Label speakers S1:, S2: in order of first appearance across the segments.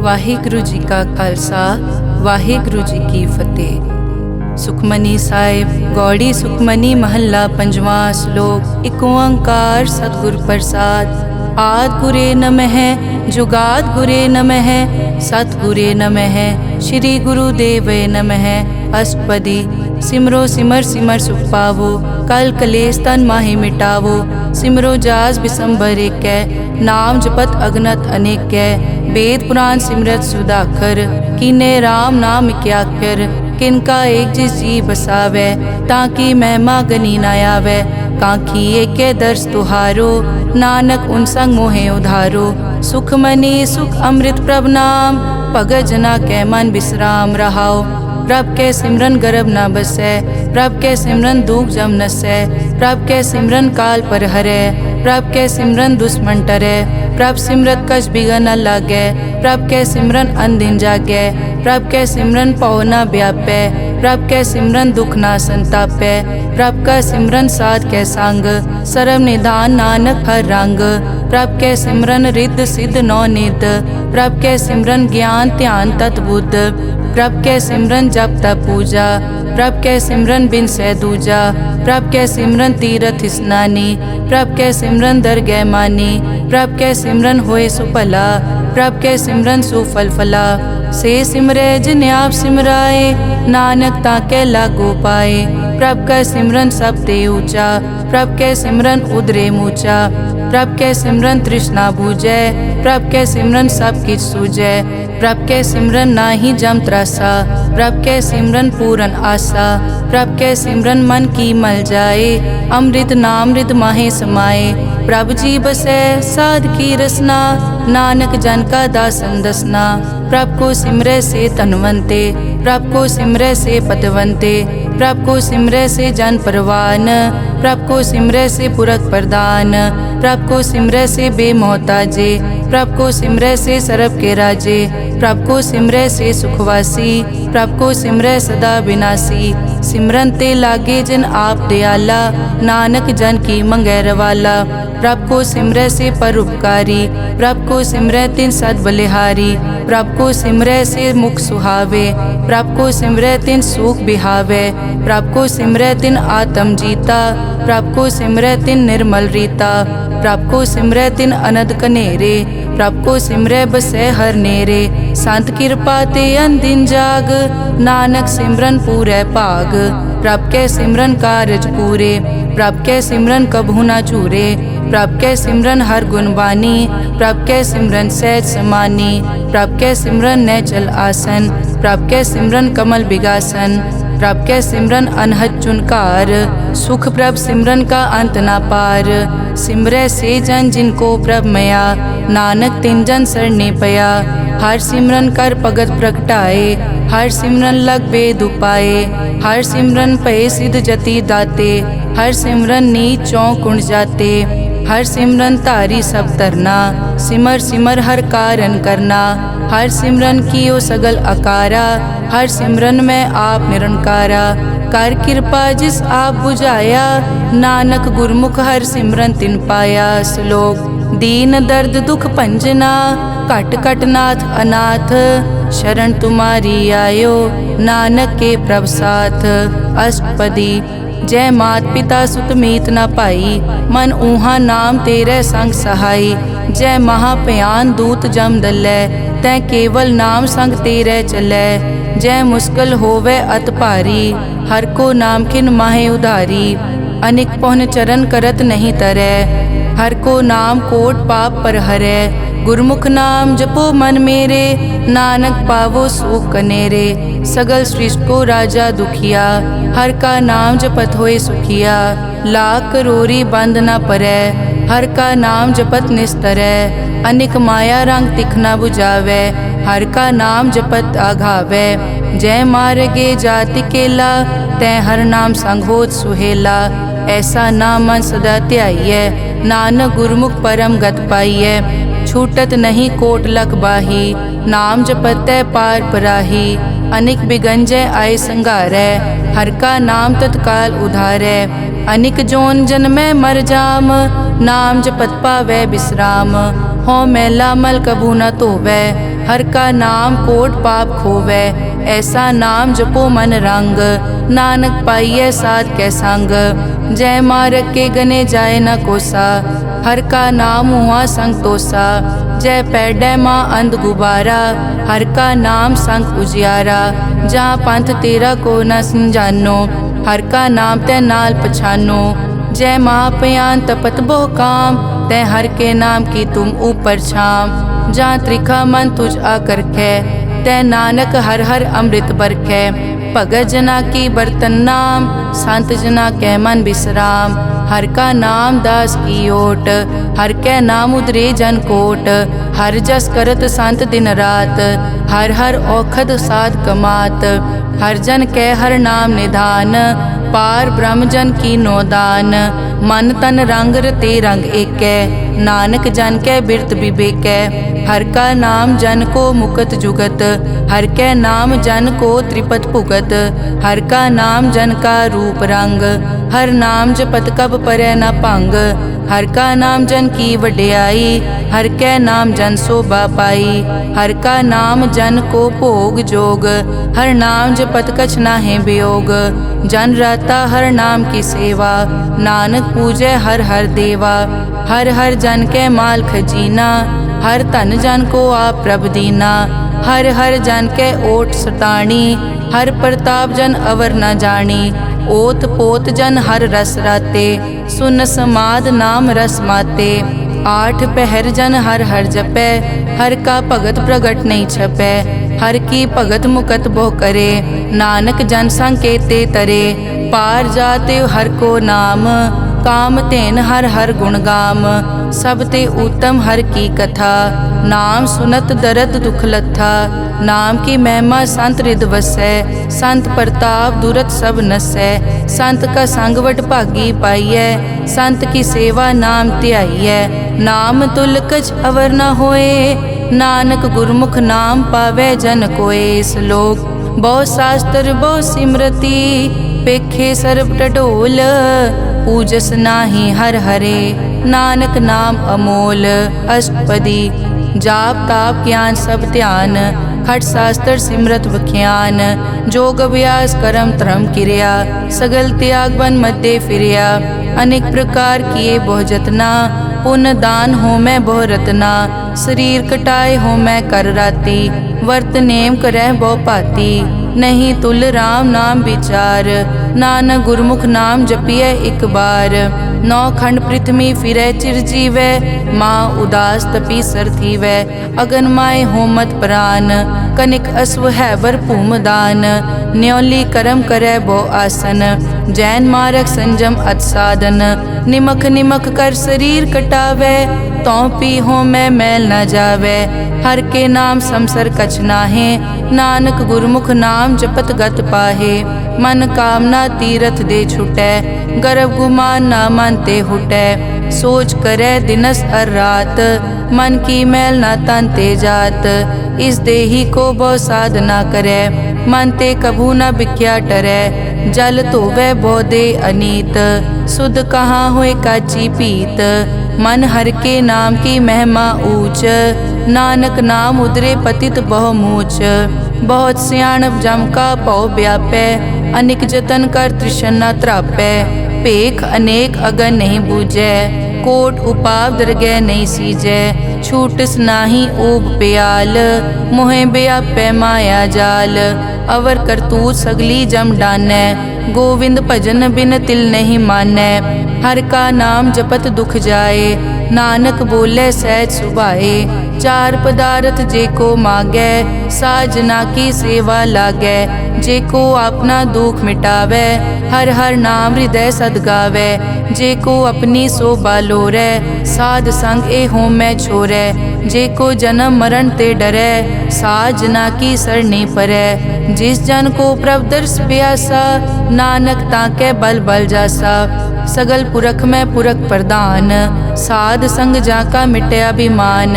S1: ਵਾਹਿਗੁਰੂ ਜੀ ਕਾ ਖਾਲਸਾ ਵਾਹਿਗੁਰੂ ਜੀ ਕੀ ਫਤਿਹ। ਸੁਖਮਨੀ ਸਾਹਿਬ ਗੌੜੀ ਸੁਖਮਨੀ ਮਹੱਲਾ ਪੰਜਵਾਂ ਸ਼ਲੋਕ। ਇੱਕ ਓੰਕਾਰ ਸਤਿਗੁਰ ਪ੍ਰਸਾਦ। ਆਦਿ ਗੁਰੇ ਨਮః ਜੁਗਾਦਿ ਗੁਰੇ ਨਮঃ ਸਤਿਗੁਰੇ ਨਮঃ ਸ਼੍ਰੀ ਗੁਰੂ ਦੇਵੇ ਨਮঃ। ਅਸ਼ਟਪਦੀ। ਸਿਮਰੋ ਸਿਮਰ ਸਿਮਰ ਸੁਖ ਪਾਵੋ ਕਲ ਕਲੇਸ਼ ਤਨ ਮਾਹਿ ਮਿਟਾਵੋ। ਸਿਮਰੋ ਜਾਸ ਬਿਸੰਬਰ ਏਕੈ ਨਾਮ ਜਪਤ ਅਗਨਤ ਅਨੇਕੈ। वेद पुराण सिमरत सुधाकर कीने राम नाम क्याकर। किनका एक जिस जी बसावै ताकि महिमा गनी न आवै। कांखी एके दर्श तुहारो नानक उन संग मोहे उधारो। सुख मनी सुख अमृत प्रभ नाम भगत जना कै मन विश्राम रहाओ। प्रभ के सिमरन गर्भ न बसै प्रभ के सिमरन दुख जम नसै। प्रभ के सिमरन काल पर हरै प्रभ के सिमरन दुश्मन टरै। प्रभ सिमरत कछ बिगन न लागै प्रभ के सिमरन अनदिन जागै। प्रभ के सिमरन पौ न व्यापै प्रभ के सिमरन दुख न संतापै। प्रभ का सिमरन साध के संग सर्व निधान नानक हर रंग। प्रभ के सिमरन रिद्ध सिद्ध नौ निध प्रभ के सिमरन ज्ञान ध्यान तत् बुद्ध। प्रभ के सिमरन जप तप पूजा प्रभ के सिमरन बिन सै दूजा। प्रभ के सिमरन तीरथ स्नानी प्रभ के सिमरन दरगह मानी। प्रभ के सिमरन होए सुफला प्रभ के सिमरन सुफल फला। से सिमरै जिन आप सिमराए नानक ताके लागो पाए। प्रभ का सिमरन सब ते ऊंचा प्रभ के सिमरन उदरे मूचा। प्रभ के सिमरन तृष्णा बूझै प्रभ के सिमरन सब किछ सूझै। प्रभ के सिमरन नाही जम त्रासा प्रभ के सिमरन पूरन आसा। प्रभ के सिमरन मन की मल जाए अमृत नामृत माहे समाए। प्रभ जी बसै साध की रसना नानक जन का दासन दसना। प्रभ को सिमरै से तनवंते प्रभ को सिमरै से पतवंते। प्रभ को सिमरै से जन परवान प्रभ को सिमरै से पुरख प्रदान। प्रभ को सिमरै से बेमोहताजे प्रभ को सिमरै से सरब के राजे। प्रभ को सिमरै से सुखवासी प्रभ को सिमरै सदा विनाशी। सिमरन ते लागे जिन आप दयाला नानक जन की मंगै रवाला। प्रभ को सिमरै से परोपकारी प्रभ को सिमरै तिन सद बलिहारी। प्रभ को सिमरै से मुख सुहावे प्रभ को सिमरै तिन सुख बिहावे। प्रभ को सिमरै तिन आत्म जीता प्रभ को सिमरै तिन निर्मल रीता। प्रभ को सिमरै तिन अनद कनेरे प्रभ को सिमरै बसै हर नेरे। संत कृपा ते अनदिन जाग नानक सिमरन पूरै भाग। प्रभ के सिमरन कारज पूरे प्रभ के सिमरन कभू न चूरे। प्रभ के सिमरन हर गुणवानी प्रभ के सिमरन सहज समानी। प्रभ के सिमरन नैचल आसन प्रभ के सिमरन कमल बिगासन। प्रभ के सिमरन अनहद चुनकार सुख प्रभ सिमरन का अंत ना पार। सिमरै से जन जिनको प्रभ मया नानक तिन जन सरने पया। हर सिमरन कर भगत प्रगटाए हर सिमरन लग बेद उपाए। हर सिमरन पए सिद्ध जति दाते हर सिमरन नीच चौं कुण जाते। हर सिमरन तारी सब तरना सिमर सिमर हर कारण करना। हर सिमरन कियो सगल अकारा हर सिमरन में आप निरंकारा। कर कृपा जिस आप बुझाया नानक गुरमुख हर सिमरन तिन पाया। श्लोक। दीन दर्द दुख भंजना घट घट नाथ अनाथ। शरण तुम्हारी आयो नानक के प्रभ साथ। अष्टपदी। जय मात पिता सुत मीत न पाई मन ऊहा नाम तेरे संग सहाई। जय महाभयान दूत जम दलै तै केवल नाम संग तेरे चलै। जय मुश्किल होवे अत भारी हर को नाम खिन माहे उधारी। अनिक पौन चरण करत नहीं तरै हर को नाम कोट पाप पर हरै। गुरमुख नाम जपो मन मेरे नानक पावो सुख कनेरे। सगल सृष्टि को राजा दुखिया हर का नाम जपत होए सुखिया। लाख करोरी बंद न परै हर का नाम जपत निस्तरै। अनिक माया रंग तिखना बुझावै हर का नाम जपत आघावै। जय मार्गे जाति केला तै हर नाम संग होत सुहेला। ऐसा नाम मन सदा ध्याइयै नानक गुरमुख परम गत पाइयै। छूटत नहीं कोट लख बाही नाम जपतै पार पराही। अनिक बिगंजय आय संगारै हर का नाम तत्काल उधारै। अनिक जोन जन्मै मर जाम नाम जपत पावै विश्राम। हों मैला मल कभू न धोवै। हर का नाम कोट पाप खोवै। ऐसा नाम जपो मन रंग, नानक पाइयै साध कै संग। जय मारग के गने जाए न कोसा, हर का नाम हुआ संग तोसा। जय पैडै माँ अंध गुबारा, हर का नाम संग उजियारा। जहाँ पंथ तेरा को न समझानो, हर का नाम तै नाल पछानो। जय महापयान तपत बहु काम, तै हर के नाम की तुम ऊपर छाम। जहाँ त्रिखा मन तुझ आकर कै, तै नानक हर हर अमृत बरखै। भगत जना की बर्तन नाम, संत जना कै मन विश्राम। हर का नाम दास की ओट, हर कै नाम उदरे जन कोट। हर जस करत संत दिन रात, हर हर औखद साध कमात। हर जन कै हर नाम निधान, पार ब्रह्म जन की नोदान। मन तन रंग रते रंग एकै, नानक जन कै बिरत विवेकै। हर का नाम जन को मुकत जुगत, हर कै नाम जन को त्रिपत भुगत। हर का नाम जन का रूप रंग, हर नाम जपत कब परै न भंग। हर का नाम जन की वड्याई, हर कै नाम जन शोभा पाई। हर का नाम जन को भोग जोग, हर नाम जपत कछ नाहि वियोग। जन राता हर नाम की सेवा, नानक पूजै हर हर देवा। हर हर जन कै माल खजीना, हर धन जन को आप प्रभ दीना। हर हर जन कै ओट सताणी, हर प्रताप जन अवर न जानी। ओत पोत जन हर रस राते, सुन समाद नाम रस माते। आठ पहर जन हर हर जपै, हर का भगत प्रगट नहीं छपै। हर की भगत मुकत बहु करे, नानक जन संकेते तरे। पार जाते हर को नाम, काम तेन हर हर गुण गाम। सब ते उत्तम हर की कथा, नाम सुनत दरद दुख लथा। नाम की महिमा संत रिद वसै, संत प्रताप दुरत सब नसै। संत का संगवट भागी पाइयै, संत की सेवा नाम ध्याइयै। नाम तुल कछ अवर न होए, नानक गुरमुख नाम पावै जन कोय। श्लोक बहु शास्त्र बहु सिमरति, पेखे सर्ब टडोल। पूजस नाही हर हरे, नानक नाम अमोल। अष्टपदी जाप ताप ज्ञान सब ध्यान, खट शास्त्र सिमरत विख्यान। जोग अभ्यास करम धर्म क्रिया, सगल त्याग बन मध्य फिरिया। अनेक प्रकार किए बहु जतना, पुण्य दान हो मैं बहु रतना। शरीर कटाए हो मैं कर राती, वर्त नेम करह बहु पाती। नहीं तुल राम नाम विचार, नानक गुरमुख नाम जपिए एक बार। नौ खंड पृथ्वी फिरै चिर जीवै, माँ उदास तपी सर थीवै। अगन माय होमत प्राण, कनिक अश्व हैवर भूमदान। न्योली करम करै बहु आसन, जैन मारक संजम अत साधन। निमक निमक कर शरीर कटावै, तौ पी हो मैं मैल न जावै। हर के नाम समसर कछ नाहे, नानक गुरमुख नाम जपत गत पाहे। मन कामना तीरथ दे छुटै, गर्भ गुमान ना मन ते हुटै। सोच करै दिनस हर रात, मन की मैल ना तन ते जात। इस देही को बहु साधना करै, मन ते कभू न बिख्या टरै। जल धोवै बहु दे अनीत, सुध कहाँ होए काची पीत। मन हर के नाम की महिमा ऊंच, नानक नाम उदरे पतित बहु मूच। बहुत सियाणप जम का पौ व्यापै, अनेक जतन कर तृष्णा त्रापै। पेख अनेक अगन नहीं बूझै, कोट उपाव दरगह नहीं सीजै। छूटस नाही ऊब प्याल, मोहे व्यापै माया जाल। अवर करतूत सगली जम डानै, गोविंद भजन बिन तिल नहीं मानै। हर का नाम जपत दुख जाए, नानक बोले सहज सुभाए। चार पदार्थ जे को मांगै, साजना की सेवा लागै। जे को अपना दुख मिटावै, हर हर नाम हृदय सद गावै। जे को अपनी शोभा लोरै, साध संग ए होमै छोरै। जे को जन्म मरण ते डरै, साजना की सरनी परै। जिस जन को प्रभ दर्श प्यासा, नानक ताकै बल बल जासा। सगल पुरख में पुरख प्रधान, साध संग जाका मिटया अभिमान।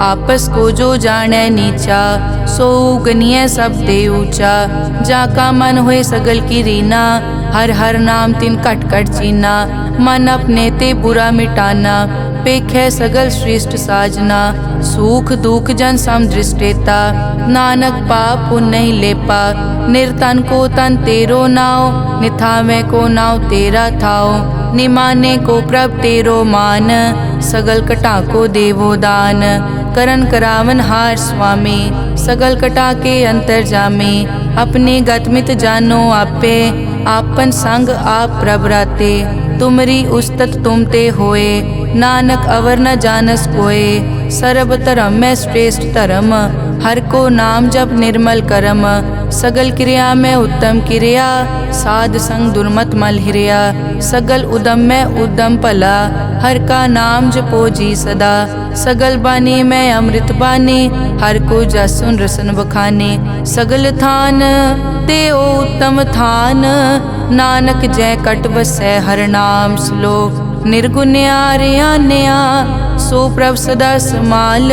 S1: आपस को जो जाने नीचा, सो गनिय सब दे ऊंचा। जाका मन होए सगल की रीना, हर हर नाम तिन कट कट चीना। मन अपने ते बुरा मिटाना, पेखै सगल श्रेष्ठ साजना, सुख दुख जन सम दृष्टेता। नानक पाप पुण्य नहीं लेपा, निर्तन को तन तेरो नाव। निथावे को नाव तेरा थाओ, निमाने को प्रभ तेरो मान। सगल कटा को देवो दान, करन करावन हार स्वामी। सगल कटा के अंतर जामे, अपने गतमित जानो आपे। आपन संग आप प्रभ राते, तुमरी उस्तत तुम ते होए। नानक अवर न जानस कोए, सर्ब धर्म में श्रेष्ठ धर्म। हर को नाम जप निर्मल करम, सगल क्रिया में उत्तम क्रिया। साध संग दुर्मत मल हिरिया, सगल उदम में उद्दम भला। हर का नाम जपो जी सदा, सगल बानी में अमृत बानी। हर को जस सुन रसन बखाने, सगल थान ते ओ उत्तम थान। नानक जय कट बसै हर नाम श्लोक। निर्गुण्या रियान्या सो प्रभ सदा समाल।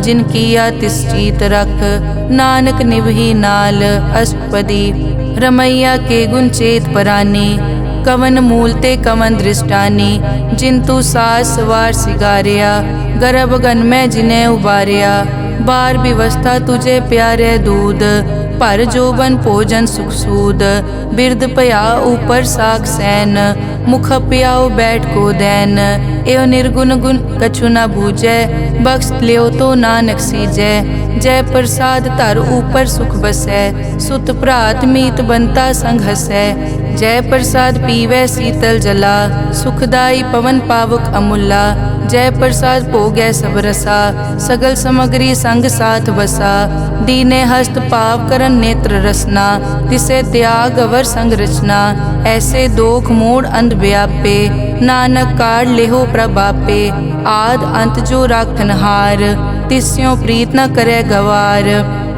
S1: जिन किया तिस चीत रख, नानक निभही नाल। अष्टपदी रमैया के गुण चेत परानी, कवन मूल ते कवन दृष्टानी। जिंतु सास सवार सिगारिया, गर्भ गन में जिन्हें उबारिया। बार व्यवस्था तुझे प्यारे दूध, पर जोबन भोजन सुख सूद। बिरद पया ऊपर साख सैन, मुख प्याओ बैठ को दैन। एव निर्गुण गुण कछु न बूझै, बख्श लियो तो नानक सीजै। जय प्रसाद धर ऊपर सुख बसै, सुत भ्रात मीत बनता संग हसै। जय प्रसाद पीवै शीतल जला, सुखदाई पवन पावक अमूला। जय प्रसाद भोगै सब रसा, सगल समग्री संग साथ बसा। दीने हस्त पाव करन नेत्र रसना, तिसे त्याग अवर संग रचना। ऐसे दोख मूढ़ अंध व्यापे, नानक काढ़ लेहो प्रभापे। आद अंत जो राखन हार, तिस्यों प्रीत न करे गवार।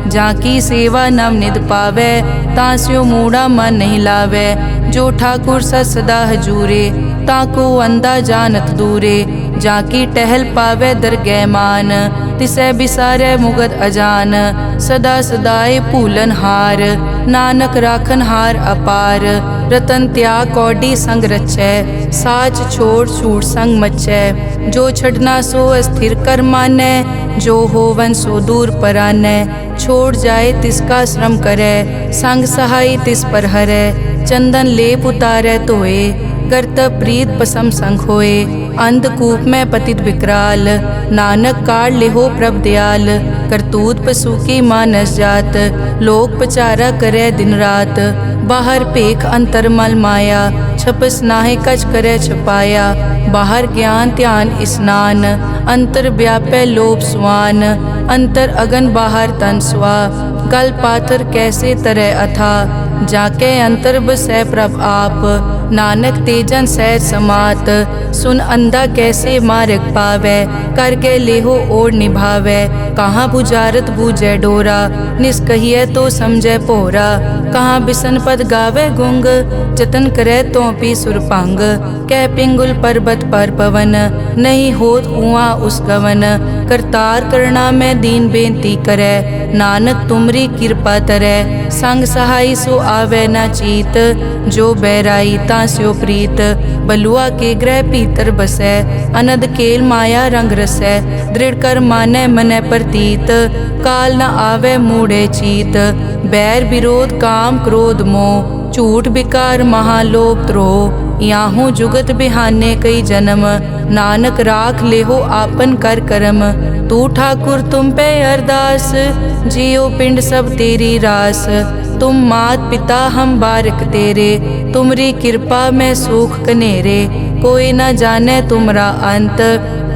S1: जाकी सेवा नव निध पावै, तास्यो मूढ़ा मन नहीं लावै। जो ठाकुर सदा हजूरे, ताको अंधा जानत दूरे। जाकी टहल पावै दरगह मान, तिसै बिसारै मुगद अजान। सदा सदाए भूलन हार, नानक राखन हार अपार। रतन त्याग कौडी संग रचै, साच छोड़ छूट संग मचै। जो छड़ना सो अस्थिर कर मानै, जो होवन सो दूर परानै। छोड़ जाए तिसका श्रम करै, संग सहाय तिस पर हरै। चंदन लेप उतारै धोए, करतब प्रीत पसम संग होए। अंधकूप में पतित विकराल, नानक काढ़ लेहो प्रभ दयाल। करतूत पशु की मानस जात, लोक पचारा करे दिन रात। बाहर पेख अंतर मल माया, छपस नाहे कच करे छपाया। बाहर ज्ञान ध्यान स्नान, अंतर व्यापै लोभ स्वान। अंतर अगन बाहर तन स्वा, गल पाथर कैसे तरह अथा। जाके अंतर बसै प्रभ आप, नानक तेजन सह समात। सुन अंधा कैसे मार्ग पावै, करके लेहो ओर निभावै। कहाँ बुझारत बूझै डोरा, निष्कहिए तो समझै पोरा। कहाँ बिसन पद गावे गुंग, जतन करे तो पी सुरभंग। कह पिंगुल पर्वत पर पवन, नहीं होत कुआं उस गवन। करतार करना में दीन बेनती करे, नानक तुमरी कृपा तरै। संग सहाय सो आवे न चीत, जो बैराई तास्यो प्रीत। बलुआ के ग्रह भीतर बसै, अनद केल माया रंग रसै। दृढ़ कर मानै मनै प्रतीत, काल न आवे मूढ़े चीत। बैर विरोध काम क्रोध मोह, झूठ विकार महालोभ द्रोह। याहू जुगत बिहाने कई जन्म, नानक राख लेहो आपन कर करम। तू ठाकुर तुम पे अरदास, जियो पिंड सब तेरी रास। तुम मात पिता हम बारिक तेरे, तुमरी कृपा में सुख कनेरे। कोई न जाने तुमरा अंत,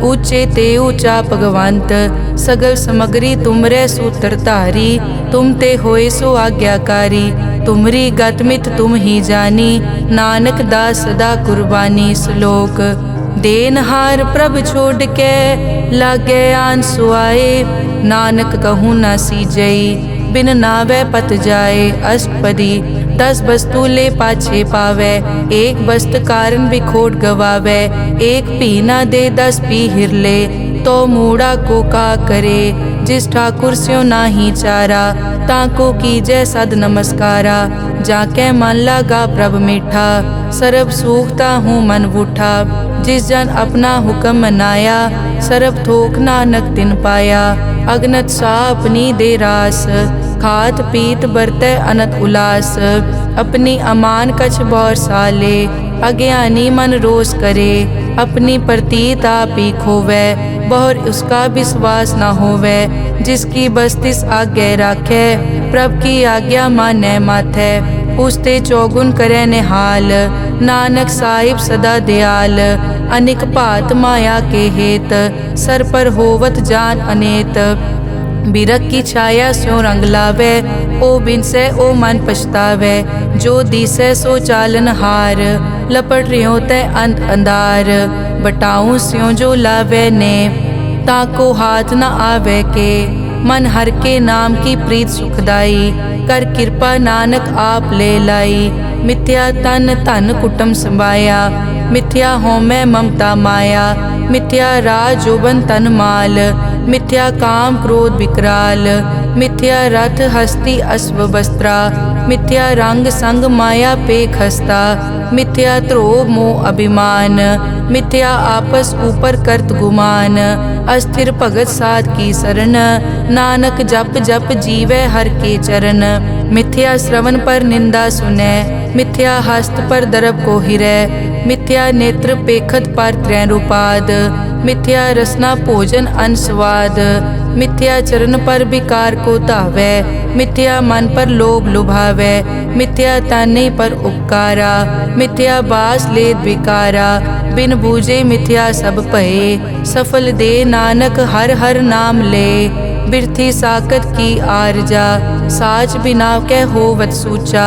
S1: ऊंचे ते ऊंचा भगवंत। सगल समग्री तुमरे सूत्रधारी, तुम ते होए सो आज्ञाकारी। तुमरी गतमित तुम ही जानी, नानक दास सदा कुर्बानी। श्लोक देनहार प्रभ छोड़ के, लागे आन सुआए। नानक कहूँ न सीजई, बिन नावे पत जाए। अष्टपदी 10 वस्तु ले पाछे पावे, एक वस्त कारण बिखोट गवावे। एक पी न दे 10 पी हिरले, तो मूढ़ा को का करे। जिस ठाकुर स्यो नाही चारा, ताको कीजै सद नमस्कारा। जाके मन लगा प्रभ मीठा, सरब सूखता हूँ मन बूठा। जिस जन अपना हुक्म मनाया, सरब थोक नानक तिन पाया। अगनत सा अपनी दे रास, खात पीत बरतै अनत उलास। अपनी अमान कछ बौर साले, अज्ञानी मन रोस करे। अपनी प्रतीत आप ही खोवै, बहुर उसका विश्वास न होवै। जिसकी बस्तिस आज्ञा राखै, प्रभ की आज्ञा मानै माथै। उसते चौगुन करे निहाल, नानक साहिब सदा दयाल। अनिक भात माया के हेत, सर पर होवत जान अनेत। बिरख की छाया स्यों रंग लावै, ओ बिनसै ओ मन पछतावै। जो दिसै सो चालन हार, लपट रियो तै अंत अंधार। बटाऊं स्यों जो लावै ने, ताको हाथ न आवे के। मन हर के नाम की प्रीत सुखदाई, कर कृपा नानक आप ले लाई। मिथ्या तन धन कुटुम समाया, मिथ्या होमै ममता माया। मिथ्या राज जोबन तन माल, मिथ्या काम क्रोध विकराल। मिथ्या रथ हस्ती अश्व वस्त्रा, मिथ्या रंग संग माया पेख हस्ता। मिथ्या ध्रोह मोह अभिमान, मिथ्या आपस ऊपर करत गुमान। अस्थिर भगत साध की शरण, नानक जप जप जीवै हर के चरण। मिथ्या श्रवण पर निंदा सुनै, मिथ्या हस्त पर दरब को हिरै। मिथ्या नेत्र पेखत पर त्रैरूपाद, मिथ्या रसना भोजन अन स्वाद। मिथ्या चरण पर विकार को धावै, मिथ्या मन पर लोभ लुभावै। मिथ्या ताने पर उपकारा, मिथ्या बास लेत विकारा। बिन बूझे मिथ्या सब भये, सफल दे नानक हर हर नाम ले। बिरथी साकत की आरजा, साच बिना कै होवत सूचा।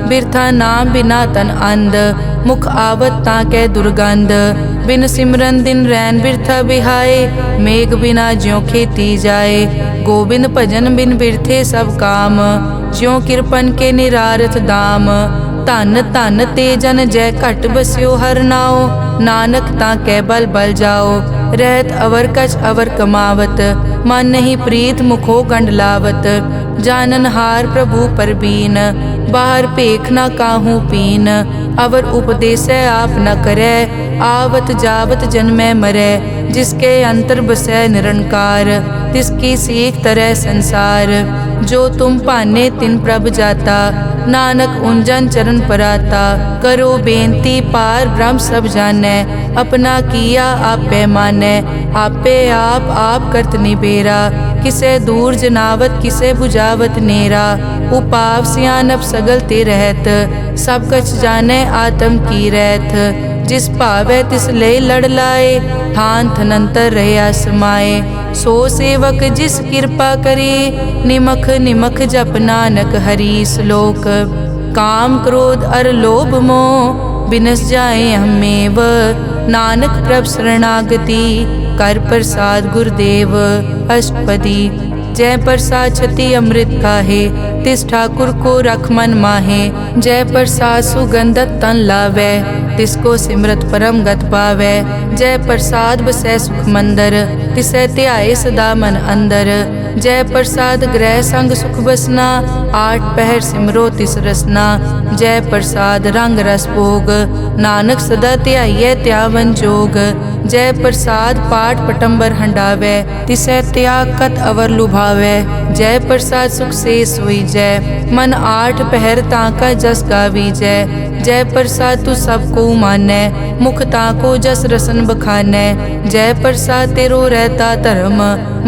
S1: बिरथा नाम बिना तन अंध, मुख आवत ताकै दुर्गंध। बिन सिमरन दिन रैन बिरथा बिहाए, मेघ बिना ज्यों खेती जाए। गोबिंद भजन बिन बिरथे सब काम, ज्यों किरपन के निरारथ दाम। धन धन ते जन जय घट बस्यो हर नाओ, नानक ताकै बल बल जाओ। रहत अवर कछ अवर कमावत, मन नहीं प्रीत मुखो गंड लावत। जानन हार प्रभु परबीन, बाहर पेख न काहू पीन। अवर उपदेसै आप न करै, आवत जावत जन्मै मरै। जिसके अंतर बसै निरंकार, तिसकी सीख तरह संसार। जो तुम पाने तिन प्रभ जाता, नानक उंजन चरण पराता। करो बेनती पार ब्रह्म सब जानै, अपना किया आप पैमानै। आपे आप करत निबेरा, किसे दूर जनावत किसे बुझावत नेरा। उपाव सियानप सगल ते रहत, सब कछ जानै आत्म की रहत। जिस भावै तिस ले लड़ लाए, थान थनंतर रहया समाए। सो सेवक जिस कृपा करे, निमख निमख जप नानक हरि श्लोक। काम क्रोध अर लोभ मोह, बिनस जाए हमेव। नानक प्रभ शरणागति, कर प्रसाद गुरुदेव। अष्टपदी। जय प्रसाद छति अमृत काहे, तिस ठाकुर को रख मन माहे। जय प्रसाद सुगंधत तन लावै, तिसको सिमरत परम गत पावै। जय प्रसाद बसै सुख मंदर, तिसै ध्याए सदा मन अंदर। जय प्रसाद ग्रह संग सुख बसना, आठ पहर सिमरो तिस रसना। जय प्रसाद रंग रस भोग, नानक सदा ध्याइयै त्यावन जोग। जय प्रसाद पाठ पटंबर हंडावै, तिसै त्याग कत अवर लुभावै। जय प्रसाद सुख से सोई जय, मन आठ पहर ताका जस गावी जय। जय प्रसाद तू सबको मानै, मुख ताको जस रसन बखानै। जय प्रसाद तेरो रहता धर्म,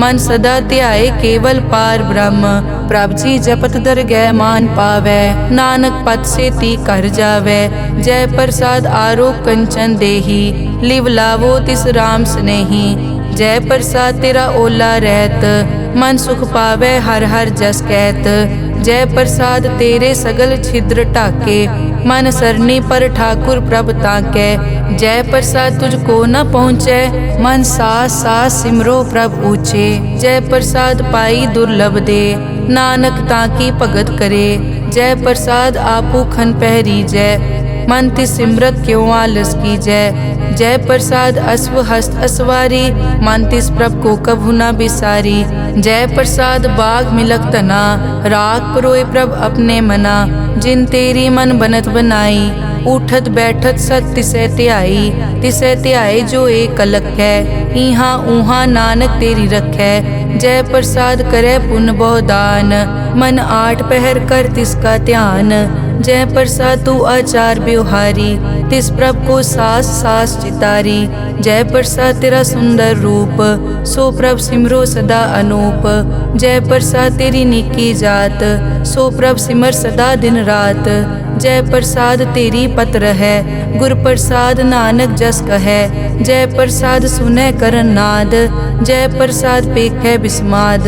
S1: मन सदा ध्याए केवल पार ब्रह्म। प्रभ जी जपत दरगह मान पावै, नानक पद से ती कर जावै। जय प्रसाद आरोग कंचन देही, लिव लावो तिस राम स्नेही। जय प्रसाद तेरा ओला रहत, मन सुख पावै हर हर जस कहत। जय प्रसाद तेरे सगल छिद्र ढाके, मन सरनी पर ठाकुर प्रभ ताकै। जय प्रसाद तुझको न पहुँचै, मन सास सास सिमरो प्रभ ऊँचे। जय प्रसाद पाई दुर्लभ दे, नानक ताकी भगत करे। जय प्रसाद आपू खन पहरी जय, मन तिस सिमरत क्यों आलस की जय। जय प्रसाद अश्व हस्त असवारी, मन तिस प्रभ को कभु न बिसारी। जय प्रसाद बाग मिलक तना, राख परोए प्रभ अपने मना। जिन तेरी मन बनत बनाई, उठत बैठत सत तिसै ध्याई जो एक अलख है। इहाँ ऊहाँ नानक तेरी रखै, जय प्रसाद करे पुन बहुदान। मन आठ पहर कर तिसका ध्यान, जय प्रसाद तू आचार व्यवहारी। तिस प्रभ को सास सास चितारी, जय प्रसाद तेरा सुंदर रूप। सो प्रभ सिमरो सदा अनूप, जय प्रसाद तेरी निकी जात। सो प्रभ सिमर सदा दिन रात, जय प्रसाद तेरी पत्र है। गुर प्रसाद नानक जस कहे, जय प्रसाद सुनै करन नाद। जय प्रसाद पेखै बिस्माद,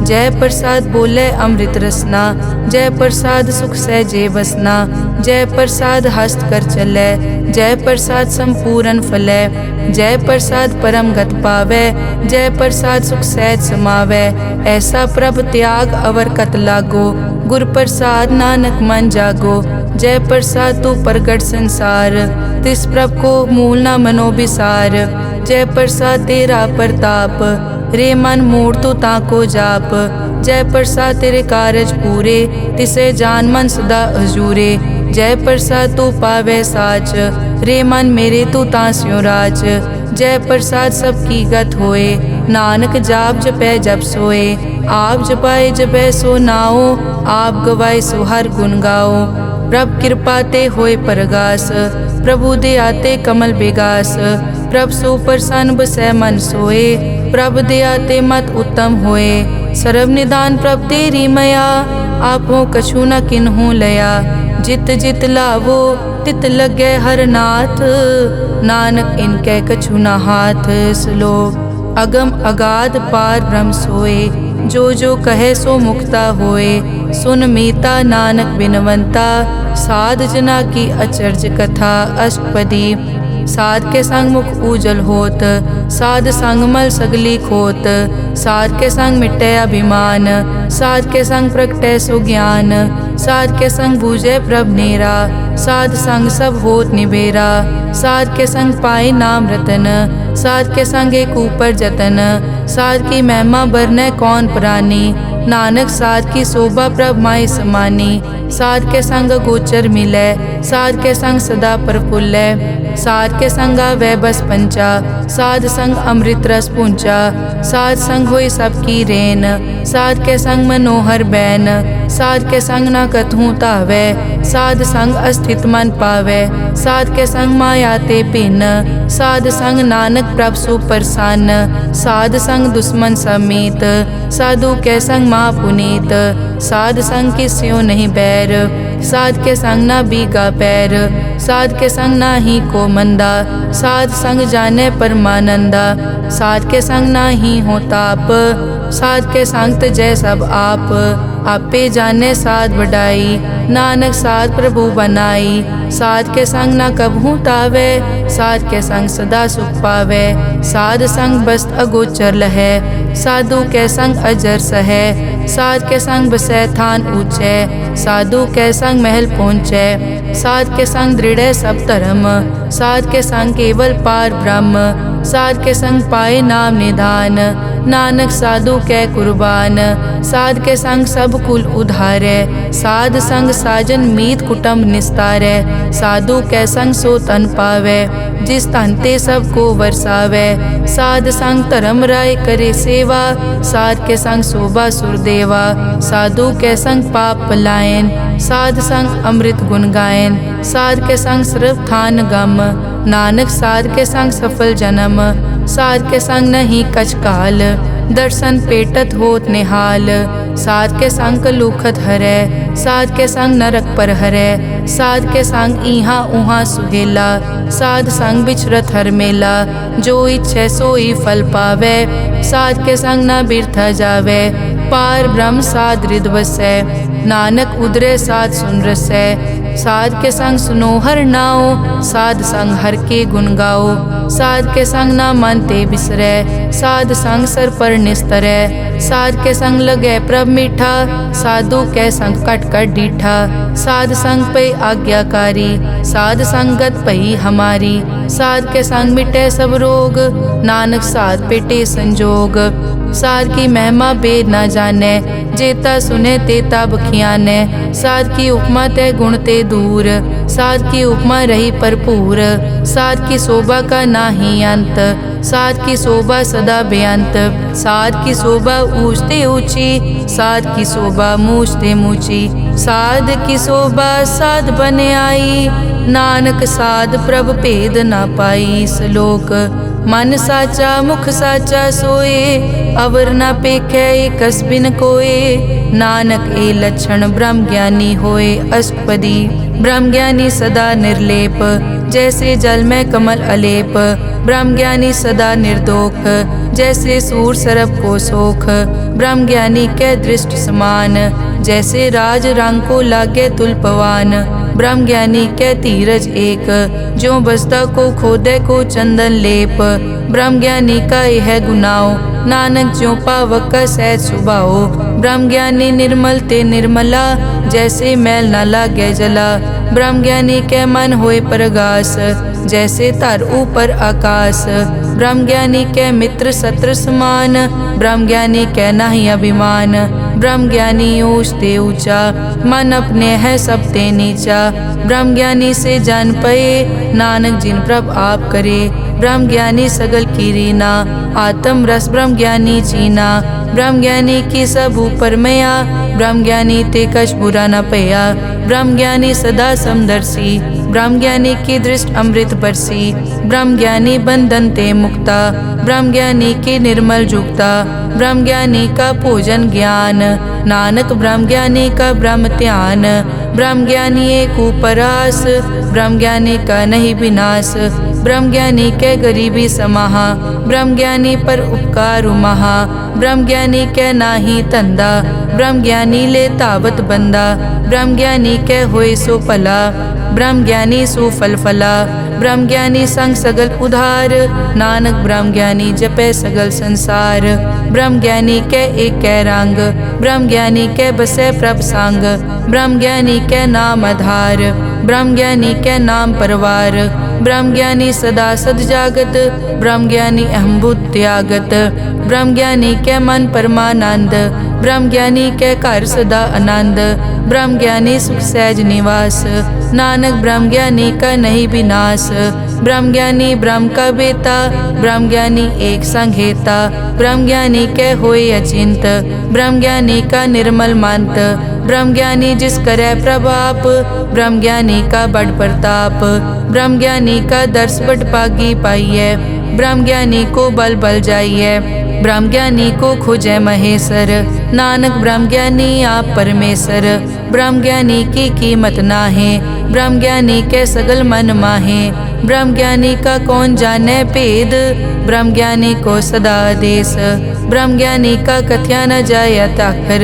S1: जय प्रसाद बोले अमृत रसना। जय प्रसाद सुख सहजे बसना, जय प्रसाद हस्त कर चलै। जय प्रसाद संपूर्ण फलै, जय प्रसाद परम गत पावै। जय प्रसाद सुख सहज समावै, ऐसा प्रभ त्याग अवर कत लागो। गुर प्रसाद नानक मन जागो, जय प्रसाद तू प्रगट संसार। तिस प्रभ को मूल न मनो बिसार, जय प्रसाद तेरा प्रताप। रे मन मूड तो ताको जाप, जय प्रसाद तेरे कारज पूरे। तिसे जान मन सदा अजूरे, जय प्रसाद तू पावे साच। रे मन मेरे तू तास्यों राज, जय प्रसाद सबकी गत होए। नानक जाप जपै जप सोए, आप जपाए जपै सो नाओ। आप गवाए सो हर गुण गाओ, प्रभ कृपा ते होए परगास। प्रभु दे आते कमल बेगास, प्रभ सो प्रसन्न बसै मन सोए। प्रभ दे आते मत उत्तम होए, सर्व निदान प्रभ तेरी मया। आपो कछु न किन्हु लया, जित जित लावो तित लगे हर नाथ। नानक इनके कछु न हाथ। श्लोक अगम अगाध पार ब्रह्म सोए, जो कहे सो मुक्ता होए। सुन मीता नानक बिनवंता, साध जना की अचर्ज कथा। अष्टपदी साध के संग मुख उजल होत, साध संग मल सगली खोत। साध के संग मिटै अभिमान, साध के संग प्रगटै सो ज्ञान। साध के संग बूझे प्रभ नेरा, साध संग सब होत निबेरा। साध के संग पाए नाम रतन, साध के संग एक ऊपर जतन। साध की महिमा बरनै कौन प्राणी, नानक साध की शोभा प्रभ माई समानी। साध के संग गोचर मिलै, साध के संग सदा प्रफुल्लै। साध के संग आवे बस पंचा, साध संग अमृत रस पूंचा। साध संग होई सबकी रेन, साध के संग मनोहर बैन। साध के संग न कथूं तावै, साध संग अस्थित मन पावै। साध के संग माया ते भिन्न, साध संग नानक प्रभ सो प्रसन्न। साध संग दुश्मन समीत, साधु के संग माँ पुनीत। साध संग किस्यों नहीं बैर, साध के संग न बीगा पैर। साध के संग ना ही को मंदा, साध संग जाने परमानंदा। साध के संग ना ही हो ताप, साध के संग तजै सब आप। आपे जाने साध बढ़ाई, नानक साध प्रभु बनाई। साध के संग ना कबहू तावे, साध के संग सदा सुख पावे। साध संग बस्त अगोचर लहै, साधु के संग अजर सहै। साध के संग बसै थान ऊंचे, साधु के संग महल पहुँचै। साध के संग दृढ़ सब धर्म, साध के संग केवल पार ब्रह्म। साध के संग पाए नाम निधान, नानक साधु कै कुर्बान। साध के संग सब कुल उधारै, साध संग साजन मीत कुटुंब निस्तारै। साधु कै संग सो तन पावै, जिस तन ते सबको बरसावै। साध संग धर्म राय करे सेवा, साध के संग शोभा सुरदेवा। साधु के संग पाप पलायन, साध संग अमृत गुण गायन। साध के संग सर्व थान गम, नानक साध के संग सफल जन्म। साध के संग नहीं कछ काल, दर्शन पेटत होत निहाल। साध के संग लूखत हरै, साध के संग नरक पर हरै। साध के संग इहाँ उहाँ सुहेला, साध संग बिछरत हर मेला। जो इच्छै सोई फल पावै, साध के संग न बिरथा जावै। पार ब्रह्म साध हृद बसै, नानक उदरे साध सुन रसै। साध के संग सुनो हर नाओ, साध संग हर के गुण गाओ। साध के संग ना मन ते बिसरै, साध संग सर पर निस्तरै। साध के संग लगे प्रभ मीठा, साधु के संग कट कट डीठा। साध संग पे आज्ञाकारी, साध संगत पई हमारी। साध के संग मिटे सब रोग, नानक साध पेटे संजोग। साध की महिमा बेद ना जाने, जेता सुने तेता बखियाने। साध की उपमा ते गुण ते दूर, साध की उपमा रही भरपूर। साध की शोभा का नाही अंत, साध की शोभा सदा बेअंत। साध की शोभा ऊंचते ऊंची, साध की शोभा मूंचते मूंची। साध की शोभा साध बने आई, नानक साध प्रभ भेद ना पाई। श्लोक मन साचा मुख साचा सोए, अवर ना पेखै एकस बिन कोए। नानक ए लक्षण ब्रह्म ज्ञानी होए। अष्टपदी ब्रह्म ज्ञानी सदा निर्लेप, जैसे जल में कमल अलेप। ब्रह्म ज्ञानी सदा निर्दोख, जैसे सूर सरप को सोख। ब्रह्म ज्ञानी के दृष्ट समान, जैसे राज रंग को लागे तुलपवान। ब्रह्म ज्ञानी के धीरज एक, जो बसता को खोदे को चंदन लेप। ब्रह्म ज्ञानी का यह गुनाओ, नानक ज्यों पावक का सहज सुभाओ। ब्रह्म ज्ञानी निर्मल ते निर्मला, जैसे मैल न लागे जला। ब्रह्म ज्ञानी के मन होए प्रगास, जैसे तार ऊपर आकाश। ब्रह्म ज्ञानी के मित्र शत्रु समान, ब्रह्म ज्ञानी के नाही अभिमान। ब्रह्म ज्ञानी ऊंच ते ऊंचा, मन अपने है सब ते नीचा। ब्रह्म ज्ञानी से जान पए, नानक जिन प्रभ आप करे। ब्रह्म ज्ञानी सगल की रीना, आत्म रस ब्रह्म ज्ञानी चीना। ब्रह्म ज्ञानी की सब ऊपर मया, ब्रह्म ज्ञानी ते कछ बुरा न पया। ब्रह्म ज्ञानी सदा समदर्शी, ब्रह्म ज्ञानी की दृष्ट अमृत बरसी। ब्रह्म ज्ञानी बंधन ते मुक्ता, ब्रह्म ज्ञानी की निर्मल जुक्ता। ब्रह्म ज्ञानी का भोजन ज्ञान, नानक ब्रह्म ज्ञानी का ब्रह्म ध्यान। ब्रह्म ज्ञानी एक उपरास, ब्रह्म ज्ञानी का नहीं विनाश। ब्रह्म ज्ञानी के गरीबी समाहा, ब्रह्म ज्ञानी पर उपकार महा। ब्रह्म ज्ञानी के नाही धंधा, ब्रह्म ज्ञानी ले तावत बंदा। ब्रह्म ज्ञानी के होए सो फला, ब्रह्म ज्ञानी सुफल फला। ब्रह्म ज्ञानी संग सगल उधार, नानक ब्रह्म ज्ञानी जपे सगल संसार। ब्रह्म ज्ञानी के एक कै रंग, ब्रह्म ज्ञानी के बसे प्रभ संग। ब्रह्म ज्ञानी के नाम आधार, ब्रह्म ज्ञानी के नाम परवार। ब्रह्म ज्ञानी सदा सद जागत, ब्रह्म ज्ञानी अहम बुद्धि त्यागत। ब्रह्म ज्ञानी के मन परमानंद, ब्रह्म ज्ञानी के घर सदा आनंद। ब्रह्म ज्ञानी सुख सहज निवास, नानक ब्रह्म ज्ञानी का नहीं विनाश। ब्रह्म ज्ञानी ब्रह्म का बेता, ब्रह्म ज्ञानी एक संग हेता। ब्रह्म ज्ञानी के होए अचिंत, ब्रह्म ज्ञानी का निर्मल मंत। ब्रह्म ज्ञानी जिस करे प्रभाप, ब्रह्म ज्ञानी का बड़ प्रताप। ब्रह्म ज्ञानी का दर्श बड़ पागी पाइये, ब्रह्म ज्ञानी को बल बल जाइए। ब्रह्म ज्ञानी को खोजे महेश्वर, नानक ब्रह्म ज्ञानी आप परमेश्वर। ब्रह्म ज्ञानी की कीमत नाहे, ब्रह्म ज्ञानी के सगल मन माहे। ब्रह्म ज्ञानी का कौन जाने भेद, ब्रह्म ज्ञानी को सदा आदेश। ब्रह्म ज्ञानी का कथ्या न जाया ताकर,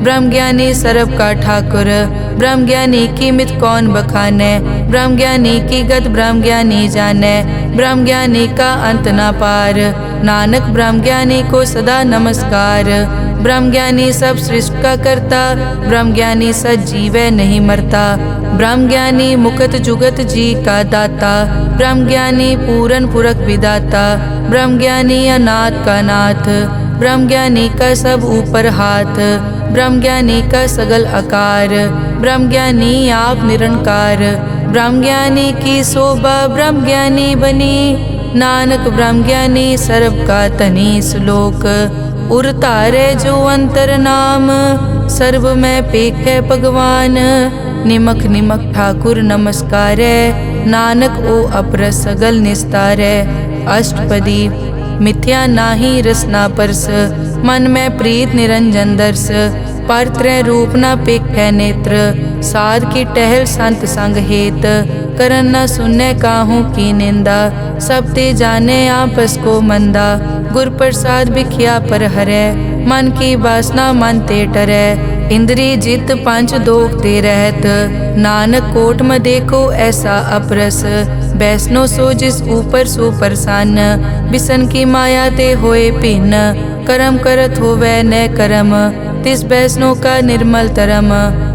S1: ब्रह्म ज्ञानी सर्व का ठाकुर। ब्रह्म ज्ञानी की मित कौन बखाने, ब्रह्म ज्ञानी की गत ब्रह्म ज्ञानी जाने। ब्रह्म ज्ञानी का अंत न पार, नानक ब्रह्म ज्ञानी को सदा नमस्कार। ब्रह्म ज्ञानी सब सृष्टि का करता, ब्रह्म ज्ञानी सजीव नहीं मरता। ब्रह्म ज्ञानी मुकत जुगत जी का दाता, ब्रह्म ज्ञानी पूरन पुरख विदाता। ब्रह्म ज्ञानी अनाथ का नाथ, ब्रह्म ज्ञानी का सब ऊपर हाथ। ब्रह्म ज्ञानी का सगल आकार, ब्रह्म ज्ञानी आप निरंकार। ब्रह्म ज्ञानी की शोभा ब्रह्म ज्ञानी बनी, नानक ब्रह्म ज्ञानी सर्व का तनी। श्लोक उर तारे जो अंतर नाम, सर्व में पेखे भगवान। निमक निमक ठाकुर नमस्कारे, नानक ओ अपर सगल निस्तारे। अष्टपदी मिथ्या नाही रसना परस, मन में प्रीत निरंजन दर्श। पर त्रय रूप न पेखे नेत्र, साध की टहल संत संग हेत। करन न सुनने काहू की निंदा, सब ते जाने आपस को मंदा। गुर प्रसाद बिखिया पर हरै, मन की वासना मन ते टरै। इंद्री जित पंच दोख ते रहत, नानक कोट म देखो ऐसा अपरस। वैष्णो सो जिस ऊपर सो प्रसन्न, बिसन की माया ते होए भिन्न। कर्म करत होवै न कर्म, तिस वैष्णो का निर्मल तरम।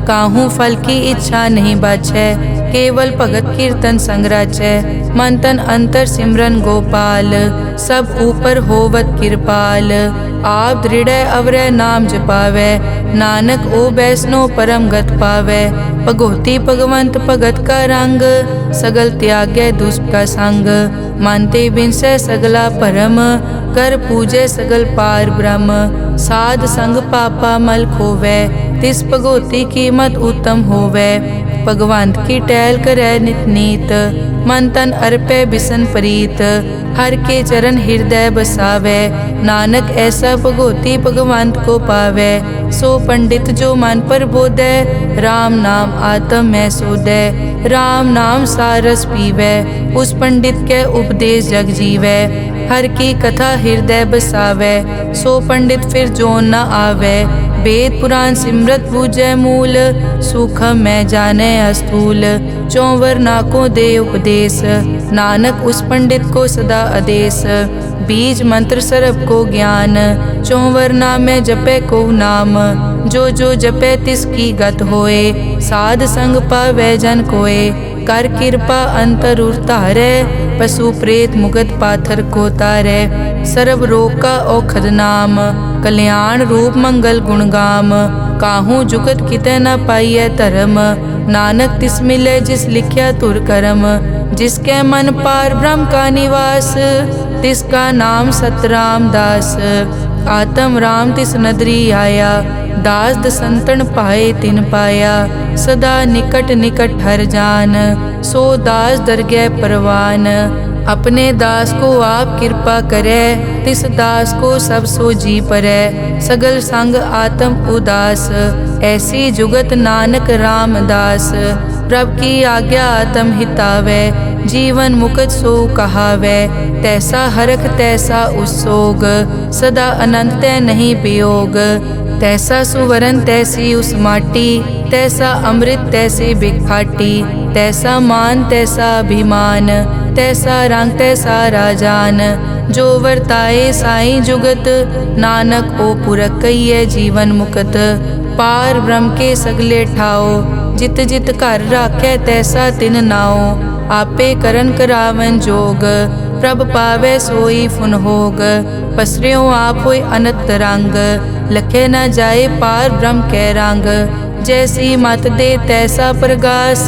S1: काहू फल की इच्छा नहीं बाछै, केवल भगत कीर्तन संग राचै। मन तन अंतर सिमरन गोपाल, सब ऊपर होवत कृपाल। आप दृढ़ अवरै नाम जपावै, नानक ओ वैष्णो परम गत पावै। भगोती भगवंत भगत का रंग, सगल त्यागै दुष्ट का संग। मानते बिनसै सगला परम, कर पूजै सगल पार ब्रह्म। साध संग पापा मल खोवै, तिस भगोती कीमत उत्तम होवै। भगवंत की टहल करै नित नीत, मन तन अर्पै बिसन प्रीत। हर के चरण हृदय बसावै, नानक ऐसा भगोती भगवंत को पावै। सो पंडित जो मन पर बोधै, राम नाम आत्म में सोधै। राम नाम सारस पीवै, उस पंडित के उपदेश जग जीवै। हर की कथा हृदय बसावै, सो पंडित फिर जोन न आवै। वेद पुराण सिमरत बूझै मूल, सूखम मैं जाने अस्थूल। चौवर नाको दे उपदेश, नानक उस पंडित को सदा आदेश। बीज मंत्र सरब को ज्ञान, चौवर नामै जपै को नाम। जो जो जपै तिसकी गत होए, साध संग पावै जन कोए। कर कृपा अंतर उतारै, पशु प्रेत मुगत पाथर को तारै। सर्व रोग का औखद नाम, कल्याण रूप मंगल गुणगाम। काहू जुगत कितै न पाइयै धर्म, नानक तिस मिलै जिस लिखिया तुर करम। जिसके मन पार ब्रह्म का निवास, तिसका नाम सतराम दास। आत्म राम तिस नदरी आया, दास दसंतन पाए तिन पाया। सदा निकट निकट हर जान, सो दास दरगह परवान। अपने दास को आप कृपा करे, तिस दास को सब सो जी परै। सगल संग आत्म उदास, ऐसी जुगत नानक रामदास। प्रभ की आज्ञा आत्म हितावै, जीवन मुकत सो कहावै। तैसा हरख तैसा उस्सोग, सदा अनंत तै नहीं वियोग। तैसा सुवरन तैसी उस माटी, तैसा अमृत तैसी बिखाटी। तैसा मान तैसा अभिमान, तैसा रंग तैसा राजान। जो वर्ताए साईं जुगत, नानक ओ पुरख कहिए जीवन मुकत। पार ब्रह्म के सगले ठाओ, जित जित घर राखै तैसा तिन नाओ। आपे करन करावन जोग, प्रभ पावै सोई फुन होग। पसरियों आप होय अनंत रंग, लखे न जाए पार ब्रह्म कै रंग। जैसी मत दे तैसा प्रगास,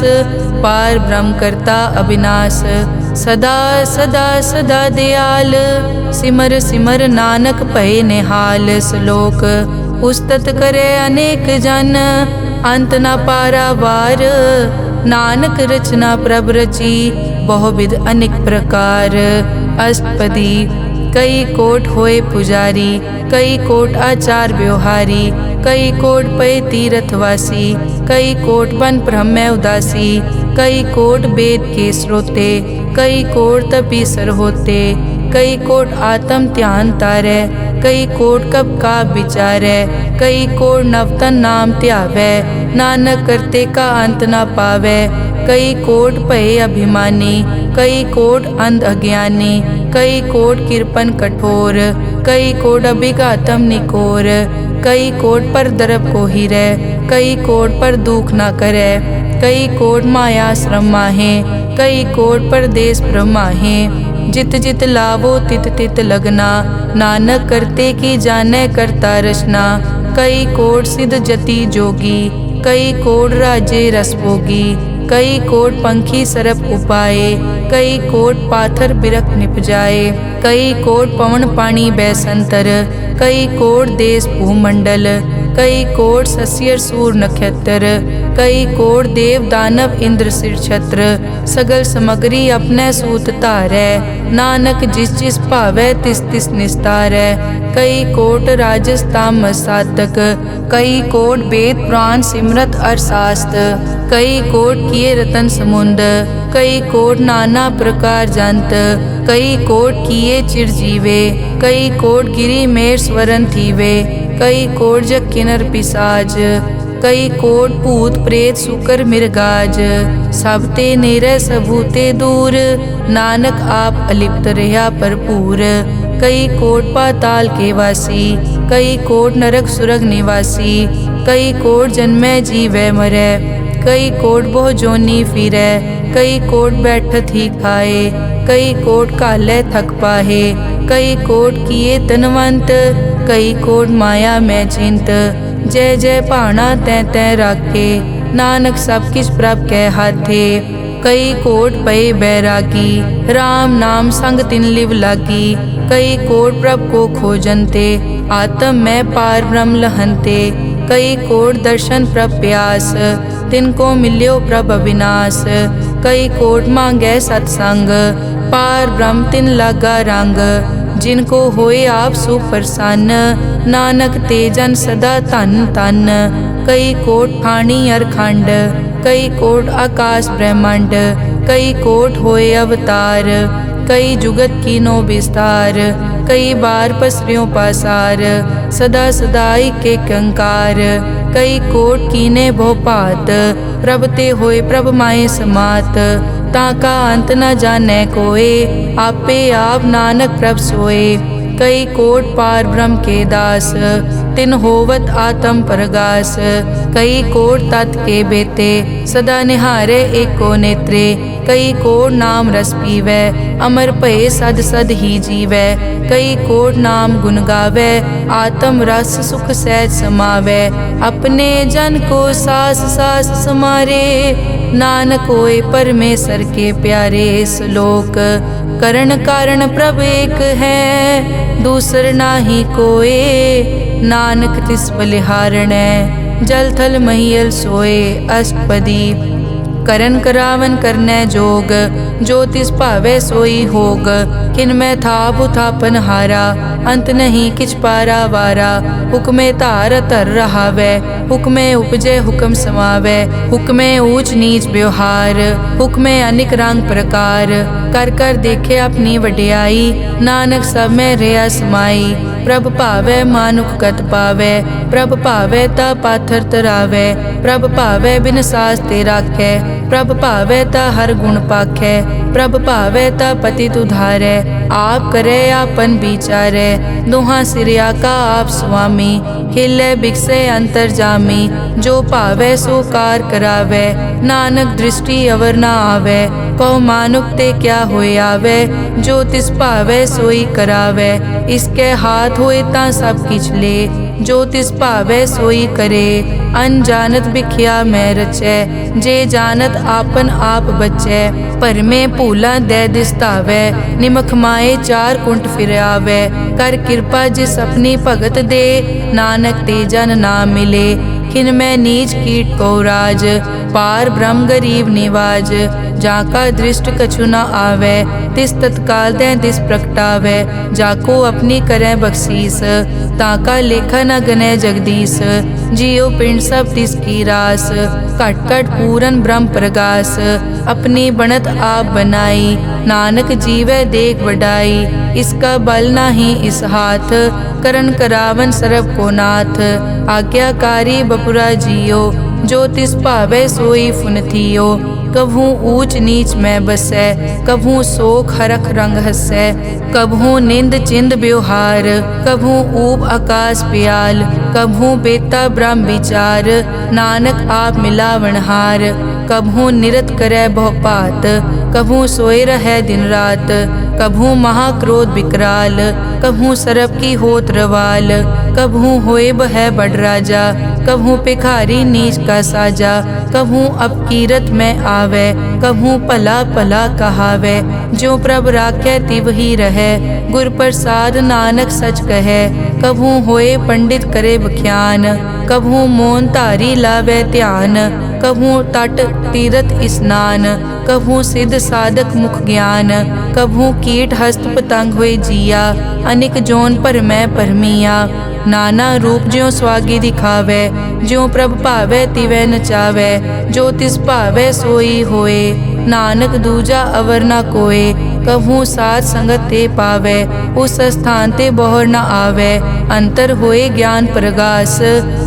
S1: पार ब्रह्म करता अविनाश। सदा सदा सदा दयाल, सिमर सिमर नानक भय निहाल। श्लोक उस्तत करे अनेक जन, अंत न पारावार। नानक रचना प्रभ रची, बहुविध अनेक प्रकार। अष्टपदी कई कोट होए पुजारी, कई कोट आचार व्यवहारी। कई कोट पय तीर्थवासी, कई कोट बन ब्रह्म उदासी। कई कोट वेद के स्रोते, कई कोट तपीसर होते। कई कोट आत्म ध्यान तारै, कई कोट कब का विचारै। कई कोट नवतन नाम ध्यावै, नानक करते का अंत न पावै। कई कोट भय अभिमानी, कई कोट अंध अज्ञानी। कई कोट कृपन कठोर, कई कोट अभिघातम निकोर। कई कोट पर दरब को हिरै, कई कोट पर दुख न करै। कई कोट माया श्रम माहे, कई कोट परदेश ब्रह्माहे। जित जित लावो तित तित लगना, नानक करते की जानै करता रचना। कई कोट सिद्ध जति जोगी, कई कोट राजे रस भोगी। कई कोट पंखी सरप उपाए, कई कोट पाथर बिरख निपजाए। कई कोट पवन पानी बैसंतर, कई कोट देश भूमंडल। कई कोट सस्यर सूर नक्षत्र, कई कोट देव दानव इंद्र सिर छत्र। सगल समग्री अपने सूत धारै, नानक जिस जिस भावै तिस तिस निस्तारै। कई कोट राजस तामस साधक, कई कोट वेद पुराण सिमरत अरशास्त्र। कई कोट किए रतन समुंद, कई कोट नाना प्रकार जंत। कई कोट किए चिरजीवे, कई कोट गिरी मेर स्वरन थीवे। कई कोट जग किन्नर पिसाज, कई कोट भूत प्रेत सुकर मिर्गाज। सब ते नेरे सबूते दूर, नानक आप अलिप्त रहा भरपूर। कई कोट पाताल के वासी, कई कोट नरक सुरग निवासी। कई कोट जन्मै जीवै मरै, कई कोट बहु जोनी फिरै। कई कोट बैठत ही खाए, कई कोट कालै थक पाहे। कई कोट किए तनवंत, कई कोट माया में चिंत। जय जय भाना तै तै राखे, नानक सब किछ प्रभ कै हाथे। कई कोट पए बैरागी, राम नाम संग तिन लिव लागी। कई कोट प्रभ को खोजनते, आत्म में पार ब्रह्म लहनते। कई कोट दर्शन प्रभ प्यास, तिनको मिल्यो प्रभ अविनाश। कई कोट मांगै सत्संग, पार ब्रह्म तिन लागा रंग। जिनको होए आप सुप्रसन्न, नानक ते जन सदा धन धन। कई कोट ठाणी अरखंड, कई कोट आकाश ब्रह्मांड। कई कोट होए अवतार, कई जुगत कीनो विस्तार। कई बार पसरियों पासार, सदा सदाई के कंकार। कई कोट कीने भो भात, प्रभ ते होए प्रभ माए समात। ताका अंत न जाने कोए, आपे आप नानक प्रभ सोए। कई कोट पार ब्रह्म के दास, तिन होवत आत्म परगास। कई कोट तत् के बेते, सदा निहारे एको नेत्रे। कई कोट नाम रस पीवै, अमर भये सद सद ही जीवै। कई कोट नाम गुण गावै, आत्म रस सुख सहज समावै। अपने जन को सास सास समारे, नानक होए परमेश्वर के प्यारे। श्लोक करण कारण प्रभ एक है, दूसर नाही कोए। नानक तिस बलिहारणै, जल थल महियल सोए। अष्टपदी करन करावन करनै जोग, जो तिस भावै सोई होग। किन में था बुथापन हारा, अंत नहीं किछ पारा वारा। हुक्मे धार धर रहावै, हुक्मे उपजे हुक्म समावै। हुक्मे ऊंच नीच व्यवहार, हुक्मे अनिक रंग प्रकार। कर कर देखे अपनी वड्याई, नानक सब में रहा समाई। प्रभ भावै मानुख गत पावै, प्रभ भावै ता पाथर तरावै। प्रभ भावै बिन सास ते राखै, प्रभ भावै ता हर गुण पाखै। प्रभ भावै ता पतित उधारै, आप करे आपन विचारै। दोहां सिरिया का आप स्वामी, खिलै बिकसै अंतर जामी। जो भावै सो कार करावै, नानक दृष्टि अवर ना आवै। कहो मानुक ते क्या होए आवे, जो तिस भावै सोई करावै। इसके हाथ होए तां सब किछ ले, जो तिस भावै सोई करे। अनजानत बिख्या मैं रचै, जे जानत आपन आप बचै। भरमे भूला दै दिसतावै, निमख माए चार कुंट फिर आवै। कर कृपा जिस अपनी भगत दे, नानक ते जन ना मिले। खिन मैं नीच कीट को राज, पार ब्रह्म गरीब निवाज। जाका दृष्ट कछु न आवे, तिस तत्काल दै दिस प्रगटावै। जाको अपनी करै बख्शीस, ताका लेखा न गनै जगदीश। जियो पिंड सब तिसकी रास, घट घट पूरन ब्रह्म प्रगास। अपनी बनत आप बनाई, नानक जीवै देख वडाई। इसका बल नाही इस हाथ, करन करावन सरब को नाथ। आज्ञाकारी बपुरा जियो, जो तिस भावै सोई फुन थियो। कभू ऊंच नीच में बसै, कभू शोक हरख रंग हसै। कभू निंद चिंद व्यवहार, कभू ऊब आकाश प्याल। कभू बेता ब्रह्म विचार, नानक आप मिलावनहार। कभू निरत करै बहु पात, कभू सोए रहै दिन रात। कभू महाक्रोध विकराल, कभू सरब की होत रवाल। कभू होए बह बड़ राजा, कभू भिखारी नीच का साजा। कभू अपकीरत में आवे, कभू भला भला कहावे। जो प्रभ राखै तिव ही रहै, गुर प्रसाद नानक सच कहै। कभू होए पंडित करे बख्यान, कभू मोन धारी लावे ध्यान। कभू तट तीरथ स्नान, कभू सिद्ध साधक मुख ज्ञान। कभू कीट हस्त पतंग होए जिया, अनिक जोन पर मैं परमिया। नाना रूप ज्यों स्वागी दिखावे, ज्यों प्रभ भावै तिवै नचावै। जो तिस भावै सोई होए, नानक दूजा अवर ना कोए। कभू साथ संगत ते पावै, उस स्थान ते बहुर न आवै। अंतर होए ज्ञान प्रगास,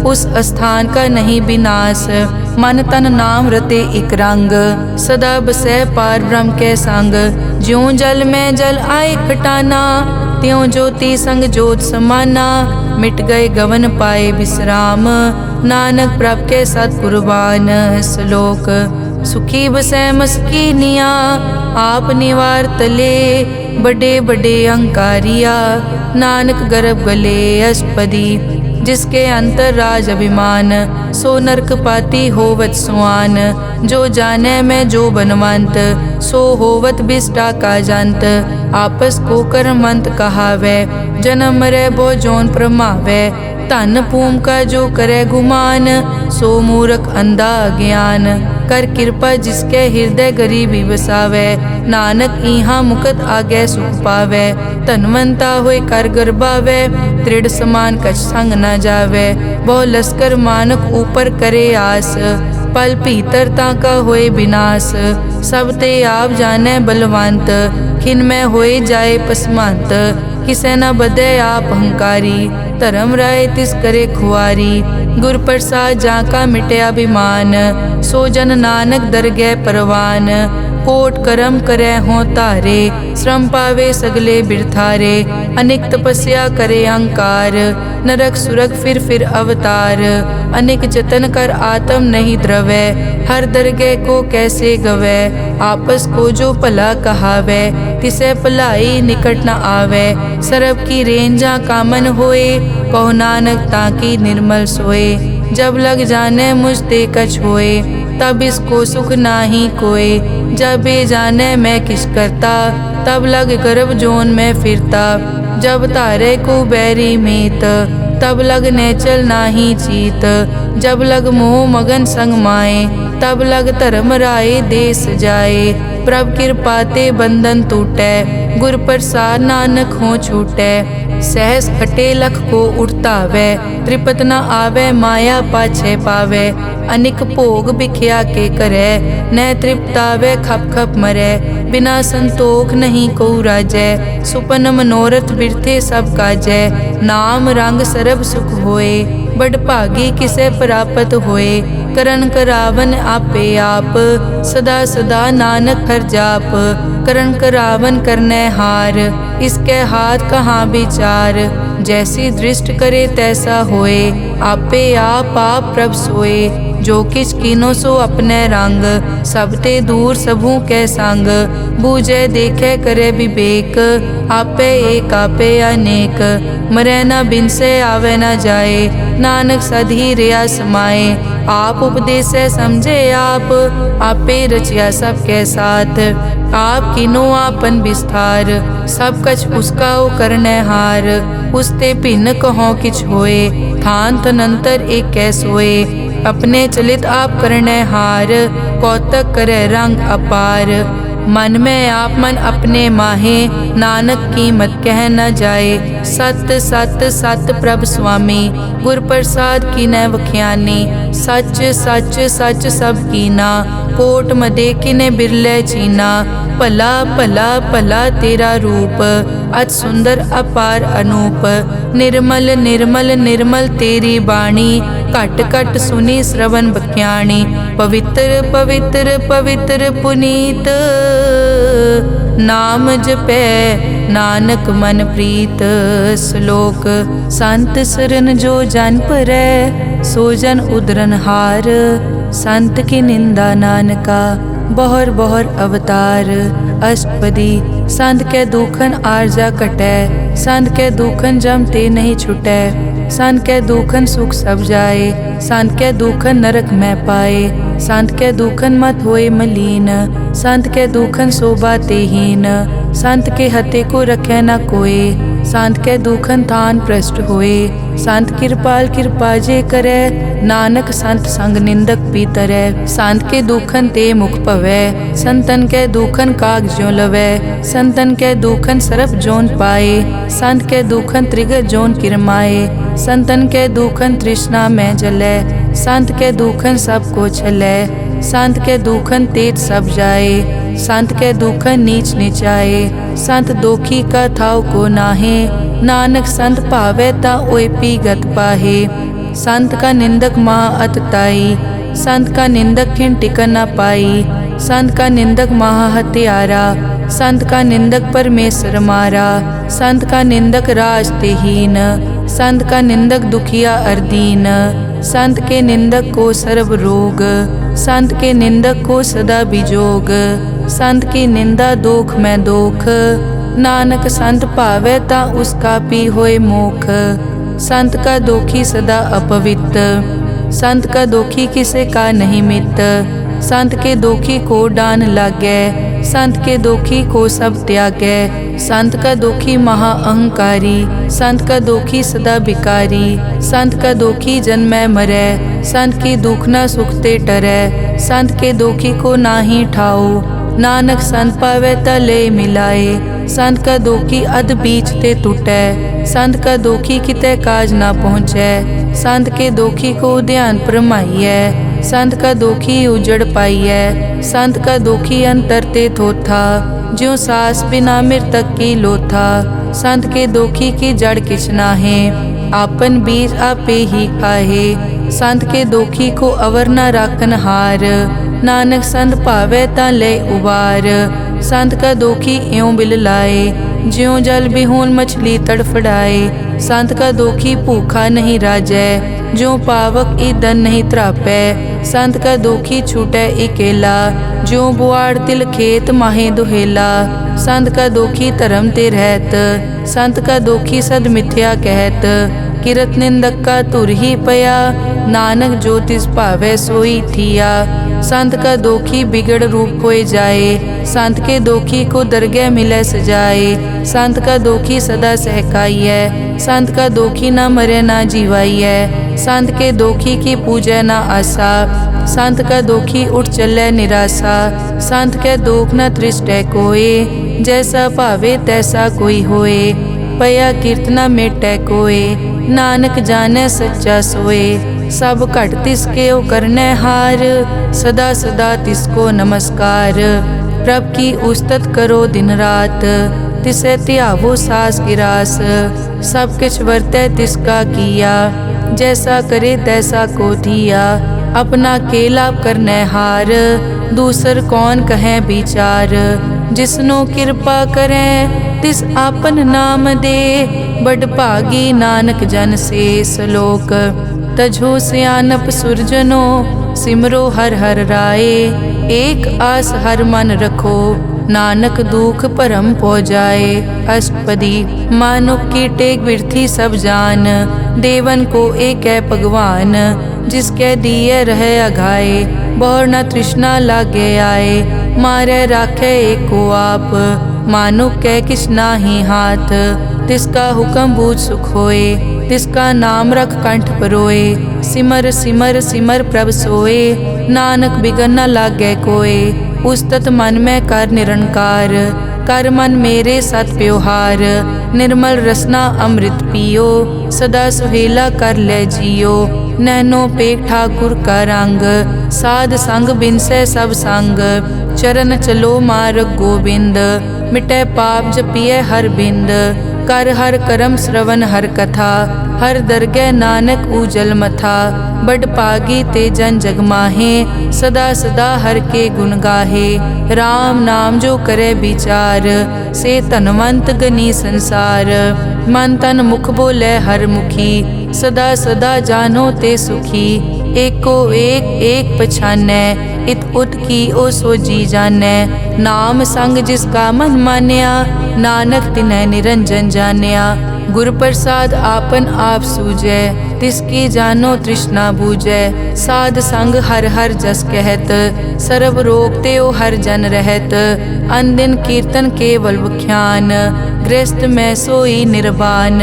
S1: उस स्थान का नहीं विनाश। मन तन नाम रते एक रंग, सदा बसै पार ब्रह्म के संग। ज्यों जल में जल आए खटाना, त्यों ज्योति संग ज्योत समाना। मिट गए गवन पाए विश्राम, नानक प्रभ के सतपुरबान। श्लोक सुखी बसै मस्कीनिया, आप निवार तले। बड़े बड़े अहंकारिया, नानक गर्भ गले अष्टपदी। जिसके अंतर राज अभिमान, सो नरक पाती होवत सुआन। जो जाने में जो बनवंत, सो होवत बिष्टा का जंत। आपस को कर्मंत कहावै, जन्म मरै बो जोन प्रमावै। धन भूम का जो करे गुमान, सो मूर्ख अंधा ज्ञान। कर कृपा जिसके हृदय गरीबी बसावै, नानक इहाँ मुकत आगे सुख पावै। धनवंता होए कर गर्बावै, दृढ़ समान कछ संग न जावै। बहु लश्कर मानक ऊपर करे आस, पल भीतर ताका होए विनाश। सब ते आप जाने बलवंत, खिन में होए जाए पसमंत। किसे न बदे आप अहंकारी, धर्म राय तिस करे खुआरी। गुर प्रसाद जाका मिटे अभिमान, सो जन नानक दरगह परवान। कोट कर्म करे हों तारे, श्रम पावे सगले बिरथारे। अनेक तपस्या करे अहंकार, नरक सुरग फिर अवतार। अनेक जतन कर आत्म नहीं द्रवै, हर दरगह को कैसे गवै। आपस को जो भला कहावै, तिसे भलाई निकट न आवै। सरब की रेंजा कामन होए, कहो नानक ताकि निर्मल सोए। जब लग जाने मुझ ते कछ होए, तब इसको सुख नाही कोय। जब ये जाने मैं किस करता, तब लग गर्भ जोन में फिरता। जब तारे को बैरी मीत, तब लग नेचल नाही चीत। जब लग मोह मगन संग माए, तब लग धर्म राय देश जाए। प्रभ कृपा ते बंधन टूटै, गुर प्रसाद नानक हो छूटै। सहस खटे लख को उठतावै, त्रिपत न आवे माया पाछे पावे। अनिक भोग बिख्या के करे, न तृप्तावे खप खप मरै। बिना संतोख नहीं को राजै, सुपन मनोरथ बिरथे सब काजै। नाम रंग सरब सुख होए, बड़ भागी किसे प्राप्त होए। करन करावन आपे आप, सदा सदा नानक हर जाप। करन करावन करने हार, इसके हाथ कहाँ विचार। जैसी दृष्ट करे तैसा होए, आपे आप प्रभ सोए। जो किछ कीनो सो अपने रंग, सब ते दूर सबू के संग। बूझे देखे करे विवेक, आपे एक आपे अनेक। मरै न बिन से आवे न जाए, नानक सधी रिया समाए। आप उपदेश समझे आप, आपे रचिया सबके साथ। आप किनो आपन विस्तार, सब कछ उसका ओ करने हार। उसते भिन्न कहो किछ होए, थान तनंतर एक कै सोए। अपने चलित आप करने हार, कौतक करे रंग अपार। मन में आप मन अपने माहे, नानक कीमत कह न जाए। सत सत सत प्रभ स्वामी, गुर प्रसाद की न वख्यानी। सच सच सच सब कीना, कोट मदे किने बिरले चीना। भला भला भला तेरा रूप, अति सुंदर अपार अनूप। निर्मल निर्मल निर्मल तेरी बाणी, घट घट सुनी श्रवण बख्याणी। पवित्र पवित्र पवित्र पुनीत, नाम जपै नानक मन प्रीत। श्लोक संत सरन जो जन परै, सो जन उदरन हार। संत की निंदा नानका, बहुर बहुर अवतार। अष्टपदी संत के दुखन आरजा कटै, संत के दुखन जम ते नहीं छुटै। संत के दुखन सुख सब जाए, संत के दुखन नरक में पाए। संत के दुखन मत होए मलीन, संत के दुखन शोभा तेहीन। संत के हते को रखे न कोई, संत के दुखन थान भ्रष्ट होए। संत कृपाल कृपा जे करे, नानक संत संग निंदक भी तरै। संत के दुखन ते मुख पवै, संतन के दुखन काग ज्यों लवै। संतन के दुखन सरप जोन पाए, संत के दुखन त्रिगर जोन किरमाए। संतन के दुखन तृष्णा में जलै, संत के दुखन सब को छलै। संत के दुखन तेज सब जाए, संत के दुखन नीच नीचाए। संत दोखी का थाव को नाहे, नानक संत भावे ता ओए पी गत पाहे। संत का निंदक महा अतताई, संत का निंदक खिन टिकन न पाई। संत का निंदक महा हत्यारा, संत का निंदक परमेश्वर मारा। संत का निंदक राज तेहीन, संत का निंदक दुखिया अर्दीन। संत के निंदक को सर्व रोग, संत के निंदक को सदा बिजोग। संत की निंदा दोख में दोख, नानक संत भावे ता उसका पी होए मोख। संत का दोखी सदा अपवित्र, संत का दोखी किसे का नहीं मित। संत के दोखी को डान लागे, संत के दोखी को सब त्यागे। संत का दोखी महा अहंकारी, संत का दोखी सदा बिकारी। संत का दोखी जन्मै मरै, संत की दुख न सुखते टरै। संत के दोखी को नाही ठाओ, नानक संत पावे तले मिलाए। संत का दोखी अध बीच ते टूटै, संत का दोखी किते काज ना पहुँचै। संत के दोखी को ध्यान परमाइयै, संत का दोखी उजड़ पाइयै। संत का दोखी अंतर ते थोथा, ज्यों सास बिना मृतक की लोथा। संत के दोखी की जड़ किछ नाहे, आपन बीज आपे ही खाहे। संत के दोखी को अवर न राखन हार, नानक संत भावे ता ले उबार। संत का दोखी इयों बिल लाए, ज्यों जल बिहून मछली तड़फड़ाए। संत का दोखी भूखा नहीं राजै, ज्यों पावक ईदन नहीं त्रापै। संत का दोखी छूटै इकेला, ज्यों बुआड़ तिल खेत माहे दुहेला। संत का दोखी धर्म ते रहत, संत का दोखी सद मिथ्या कहत। किरत निंदक का तुर ही पया, नानक जो तिस भावै सोई थिया। संत का दोखी बिगड़ रूप होए जाए, संत के दोखी को दरगह मिले सजाए। संत का दोखी सदा सहकाइयै, संत का दोखी ना मरे ना जीवाइयै। संत के दोखी की पूजै ना आसा, संत का दोखी उठ चलै निराशा। संत के दोख न तृष्टै कोय, जैसा भावे तैसा कोई होए। पया कीर्तना मेटै कोय, नानक जाने सच्चा सोए। सब घट तिसके ओ करनै हार, सदा सदा तिसको नमस्कार। प्रभ की उस्तत करो दिन रात, तिसे त्यावो सास गिरास। सब किछ वर्तै तिसका किया, जैसा करे तैसा को दिया। अपना केला करनै हार, दूसर कौन कहे विचार। जिसनो कृपा करे तिस आपन नाम दे, बड़ भागी नानक जन से सलोक। तजो सियानप सुरजनो, सिमरो हर हर राय। एक आस हर मन रखो, नानक दुख परम पो जाए। अष्टपदी मानुक की टेक बिरथी सब जान, देवन को एक है भगवान। जिसके दिए रहे अघाए, बहुर न तृष्णा लागे आए। मारे राखे एको आप, मानुक के किछ नाही हाथ। तिसका हुक्म बूझ सुख होए, तिसका नाम रख कंठ परोए। सिमर सिमर सिमर प्रभ सोए, नानक बिगन न लागे कोय। उस्तत मन में कर निरंकार, कर मन मेरे सत प्योहार। निर्मल रसना अमृत पियो, सदा सुहेला कर ले जियो। नैनो पेख ठाकुर का रंग, साध संग बिनसे सब संग। चरण चलो मार्ग गोबिंद, मिटे पाप जपिए हर बिंद। कर हर करम श्रवण हर कथा, हर दरगह नानक उजल मथा। बड़ पागी ते जन जग माहे, सदा सदा हर के गुण गाहे। राम नाम जो करे विचार, से तनवंत गनी संसार। मन तन मुख बोले हर मुखी, सदा सदा जानो ते सुखी। एको एक एक पछानै, इत उत की ओ सो जी जानै। नाम संग जिसका मन मान्या, नानक तिनै निरंजन जान्या। गुर प्रसाद आपन आप सूझै, तिसकी जानो तृष्णा बूझै। साध संग हर हर जस कहत, सर्व रोग ते ओ हर जन रहत। अन दिन कीर्तन केवल बख्यान, गृहस्थ में सोई निर्वाण।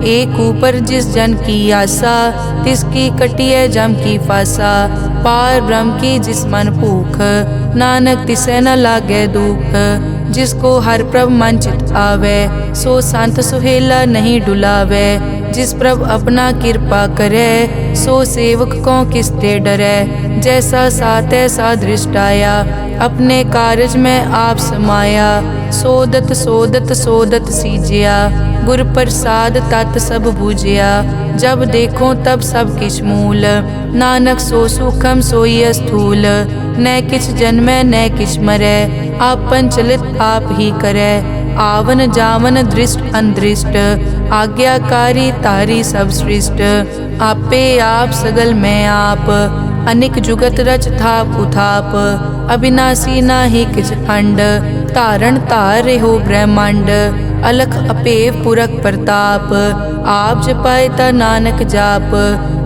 S1: एक ऊपर जिस जन की आशा, तिसकी कटिए जम की फासा। पार ब्रह्म की जिस मन भूख, नानक तिसे न लागे दुख। जिसको हर प्रभ मन चित आवे, सो संत सुहेला नहीं डुलावे। जिस प्रभ अपना कृपा करे, सो सेवक को किसते डरे। जैसा सात ऐसा दृष्टाया, अपने कारज में आप समाया। सोदत सोदत सोदत सीजिया, गुर प्रसाद तत् सब बूझिया। जब देखो तब सब किछ मूल, नानक सो सुखम सोई स्थूल। न किछ जन्मै न किछ मरै, आपन चलित आप ही करे। आवन जावन दृष्ट अनदृष्ट, आज्ञाकारी तारी सब सृष्ट। आपे आप सगल में आप, अनिक जुगत रच थाप उथाप। अविनाशी नाहि किछ खंड, धारण धार रहो ब्रह्मांड। अलख अपेव पुरख प्रताप, आप जपाए ता नानक जाप।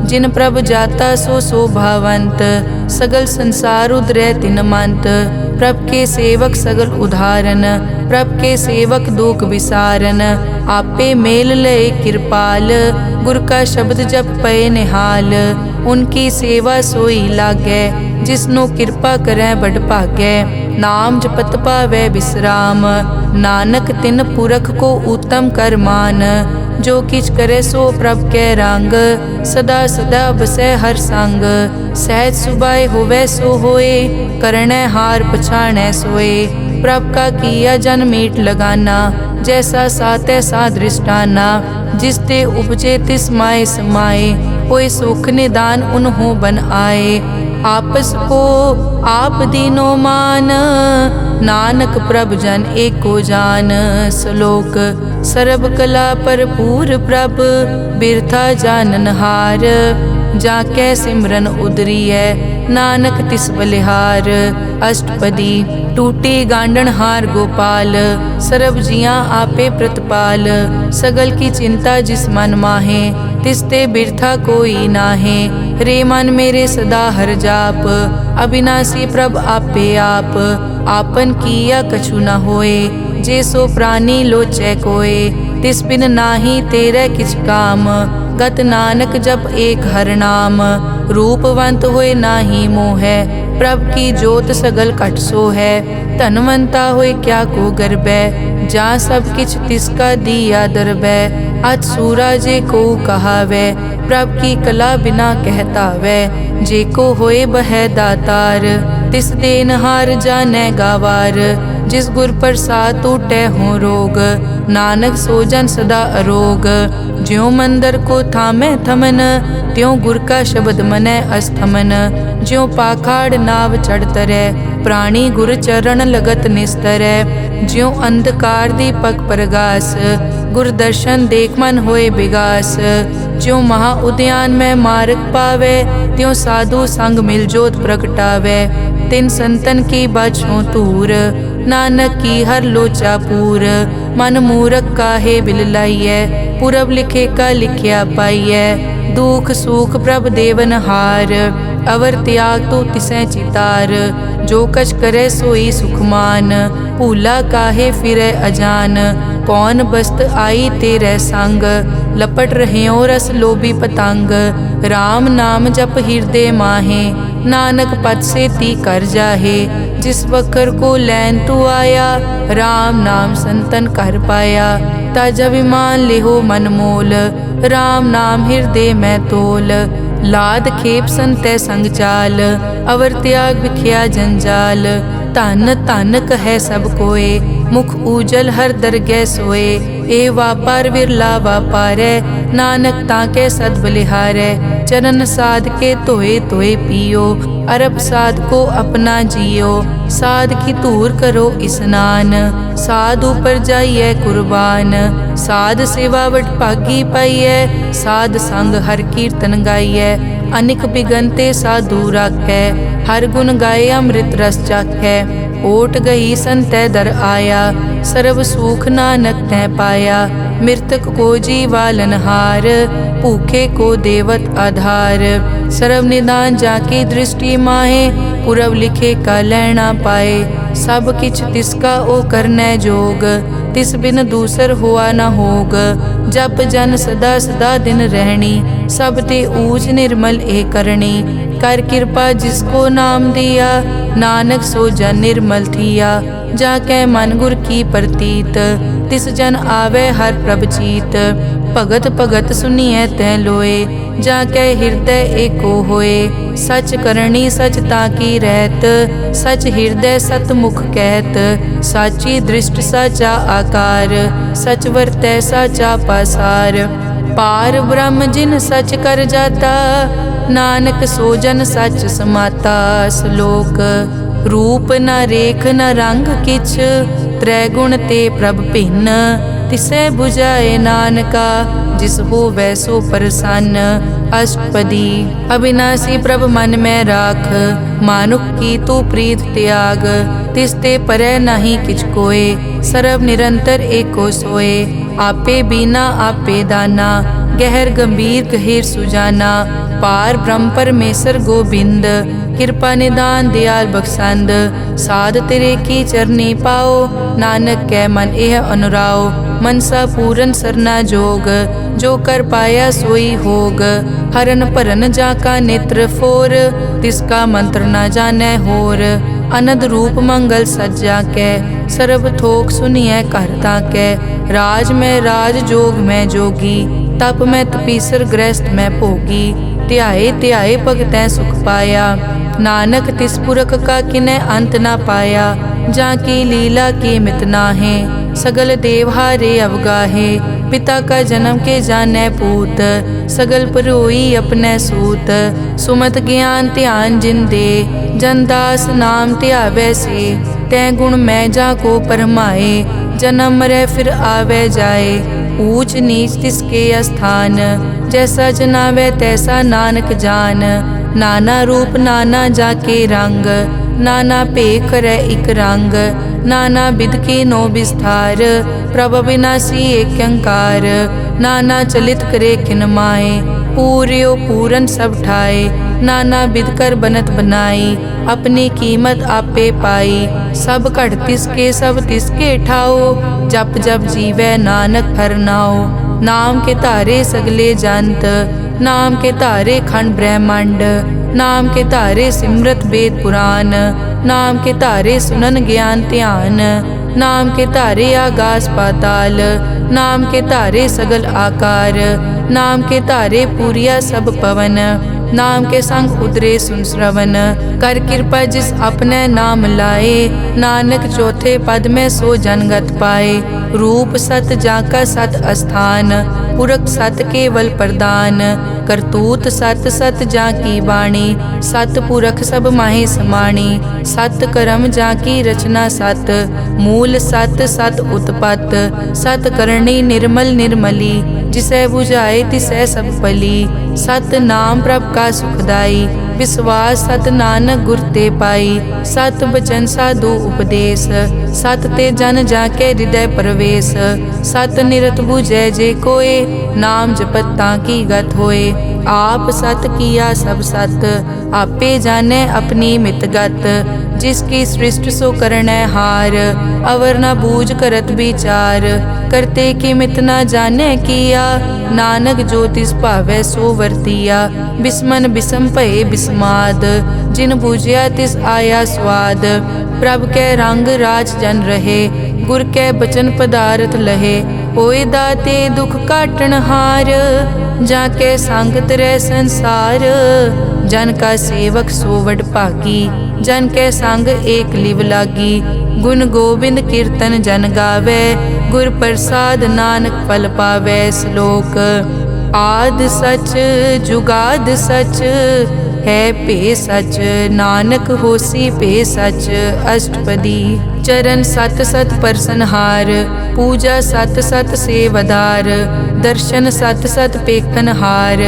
S1: जिन प्रभ जाता सो शोभावंत, सगल संसार उदरै तिन मंत। प्रभ के सेवक सगल उदाहरण, प्रभ के सेवक दुख विसारन। आपे मेल लय कृपाल, गुर का शब्द जप पए निहाल। उनकी सेवा सोई लागे, जिसनो कृपा करै बड़ भागै। नाम जपत पावै विश्राम, नानक तिन पुरख को उत्तम कर मान। जो किछ करे सो प्रभ कै रंग, सदा सदा बसै हर संग। सहज सुभाए होवै सो होए, करनै हार पछाणै सोए। प्रभ का किया जन मीठ लगाना, जैसा सात ऐसा दृष्टाना। जिसते उपजे तिस माए समाए, होए सुख निदान उन्हों बन आए। आपस को आप दीनो मान, नानक प्रभ जन एको जान। श्लोक सर्ब कला भरपूर प्रभ, बिरथा जानन हार। जाकै सिमरन उदरियै, नानक तिस बलिहार। अष्टपदी टूटे गांडन हार गोपाल, सर्ब जियां आपे प्रतिपाल। सगल की चिंता जिस मन माहे, तिसते बिरथा कोई नाहे। रे मन मेरे सदा हर जाप, अविनाशी प्रभ आपे आप। आपन किया कछु न होए, जे सो प्राणी लोचै कोय। तिस बिन नाही तेरे किछ काम, गत नानक जप एक हर नाम। रूपवंत होए नाही मोहै, प्रभ की जोत सगल कट सो है। धनवंता होए क्या को गर्बै, जा सब किछ तिसका दिया दरबै। अत सूरा जे को कहावै, प्रभ की कला बिना कहतावै। जे को होए बह दातार, तिस देनहार जानै गावार। जिस गुर प्रसाद टूटै हो रोग, नानक सो जन सदा अरोग। ज्यों मंदिर को थामै थमन, त्यों गुर का शब्द मनै अस्थमन। ज्यों पाखाड़ नाव चढ़ तरै, प्राणी गुर चरण लगत निस्तरै। ज्यों अंधकार दीपक प्रगास, गुर दर्शन देख मन होए विगास। ज्यों महा उद्यान में मार्ग पावे, त्यों साधु संग मिल जोत प्रगटावे। तिन संतन की बाछों तूर, नानक की हर लोचा पूर। मन मूरख काहे बिल लाइयै, पुरब लिखे का लिखिया पाइयै। दुख सुख प्रभ देवन हार, अवर त्याग तो तिसै चितार। जो कछ करे सोई सुखमान, भूला काहे फिरै अजान। कौन बस्त आई तेरे संग, लपट रह्यो रस लोभी पतंग। राम नाम जप हृदय माहे, नानक पद से ती कर जाहे। जिस वकर को लैन तू आया, राम नाम संतन कर पाया। तज अभिमान लेहो मन मोल, राम नाम हृदय में तोल। लाद खेप संतै संग चाल, अवर त्याग बिख्या जंजाल। धन धन कहे सब कोय, मुख ऊजल हर दरगह सोए। ए वापार विरला वापारै, नानक ताके सद बलिहारै। चरण साध के धोए धोए पियो, अरब साध को अपना जियो। साध की धूर करो स्नान, साध ऊपर जाइए कुर्बान। साध सेवा वट भागी पाइयै, साध संग हर कीर्तन गाइयै। अनिक बिगनते साधु राखै, हर गुण गाए अमृत रस चाखै। ओट गई संतै दर आया, सर्व सुख नानक तै पाया। मृतक को जीवालन हार, भूखे को देवत आधार। सर्व निदान जाकी दृष्टि माहे, पुरब लिखे का लैना पाए। सब किछ तिसका ओ करनै जोग, तिस बिन दूसर हुआ न होग। जप जन सदा सदा दिन रहनी, सब ते ऊज निर्मल ए करनी। कर कृपा जिसको नाम दिया, नानक सो जन निर्मल थिया। जाकै मन गुर की प्रतीत, तिस जन आवे हर प्रभ चीत। भगत भगत सुनिए तै लोए, जाकै हृदय एको होए। सच करनी सच ताकी रहत, सच हृदय सत मुख कहत। साची दृष्ट साचा आकार, सच वरतै साचा पासार। पार ब्रह्म जिन सच कर जाता, नानक सो जन सच समाता। श्लोक रूप न रेख न रंग किछ, त्रैगुण ते प्रभ भिन्न। तिसै बुझाए नानका, जिस होवै सो प्रसन्न। अष्टपदी अविनाशी प्रभ मन में राख, मानुख की तू प्रीत त्याग। तिस ते परै नहीं किछ कोय, सर्व निरंतर एको सोए। आपे बीना आपे दाना, गहर गंभीर गहीर सुजाना। पार ब्रह्म परमेश्वर गोबिंद, कृपा निदान दयाल बख्शंद। साध तेरे की चरनी पाओ, नानक कै मन एह अनुराओ। मनसा पूरन सरना जोग, जो कर पाया सोई होग। हरन भरन जाका नेत्र फोर, तिसका मंत्र न जानै होर। अनद रूप मंगल सज्जा कै, सर्व थोक सुनिए कर ताकै। राज में राज जोग में जोगी, तप में तपीसर गृहस्थ में भोगी। ध्याए ध्याए भगतैं सुख पाया, नानक तिस पुरख का किनै अंत ना पाया। जाकी लीला की मित नाहे, सगल देव हारे अवगाहे। पिता का जन्म के जानै पूत, सगल परोई अपने सूत। सुमत ज्ञान ध्यान जिन दे, जनदास नाम ध्यावै से। तै गुण मैं जाको परमाए, जन्म मरै फिर आवे जाए। ऊंच नीच तिसके स्थान, जैसा जनावै तैसा नानक जान। नाना रूप नाना जाके रंग, नाना भेख करै इक रंग। नाना बिध के नो विस्तार, प्रभ विनाशी एक अंकार। नाना चलित करे किन माए, पूर्यो पूरन सब ठाए। नाना बिध कर बनत बनाई, अपनी कीमत आपे पाई। सब घट तिसके सब तिसके ठाओ, जप जप जीवै नानक हर नाओ। नाम के धारे सगले जंत, नाम के धारे खंड ब्रह्मांड। नाम के धारे सिमरत वेद पुराण, नाम के धारे सुनन ज्ञान ध्यान। नाम के धारे आगास पाताल, नाम के धारे सगल आकार। नाम के धारे पूरिया सब पवन, नाम के संग उतरे सुन श्रवण। कर कृपा जिस अपने नाम लाए, नानक चौथे पद में सो जनगत पाए। रूप सत जाका सत अस्थान, पुरख सत केवल प्रदान। करतूत सत सत जाकी वाणी, सत पुरख सब माहे समाणी। सत कर्म जाकी रचना सत, मूल सत सत उत्पत। सत करणी निर्मल निर्मली, जिसे बुझाए तिसै सब पली। सत नाम प्रभ का सुखदाई, विश्वास सत नानक गुर ते पाई। सत बचन साधु उपदेश, सत ते जन जाके हृदय प्रवेश। सत निरत बुझै जे कोय, नाम जपत ताकी गत होए। आप सत किया सब सत, आपे जाने अपनी मितगत। जिसकी सृष्टि सो करनै हार, अवर न बूझ करत विचार। करते कि मित न जाने किया, नानक जो तिस भावै सो वर्तिया। बिस्मन बिसम भये बिस्माद, जिन बूझिया तिस आया स्वाद। प्रभ कै रंग राज जन रहे, गुर कै बचन पदारथ लहे। होए दाते दुख काटन हार, जाके संगत रै संसार। जन का सेवक सो वड भागी, जन कै संग एक लिव लागी। गुण गोबिंद कीर्तन जन गावे, गुर प्रसाद नानक फल पावे। श्लोक आद सच जुगाद सच, है पे सच नानक होसी पे सच। अष्टपदी चरण सत सत परसनहार, पूजा सत सत सेवदार। दर्शन सत सत पेखनहार,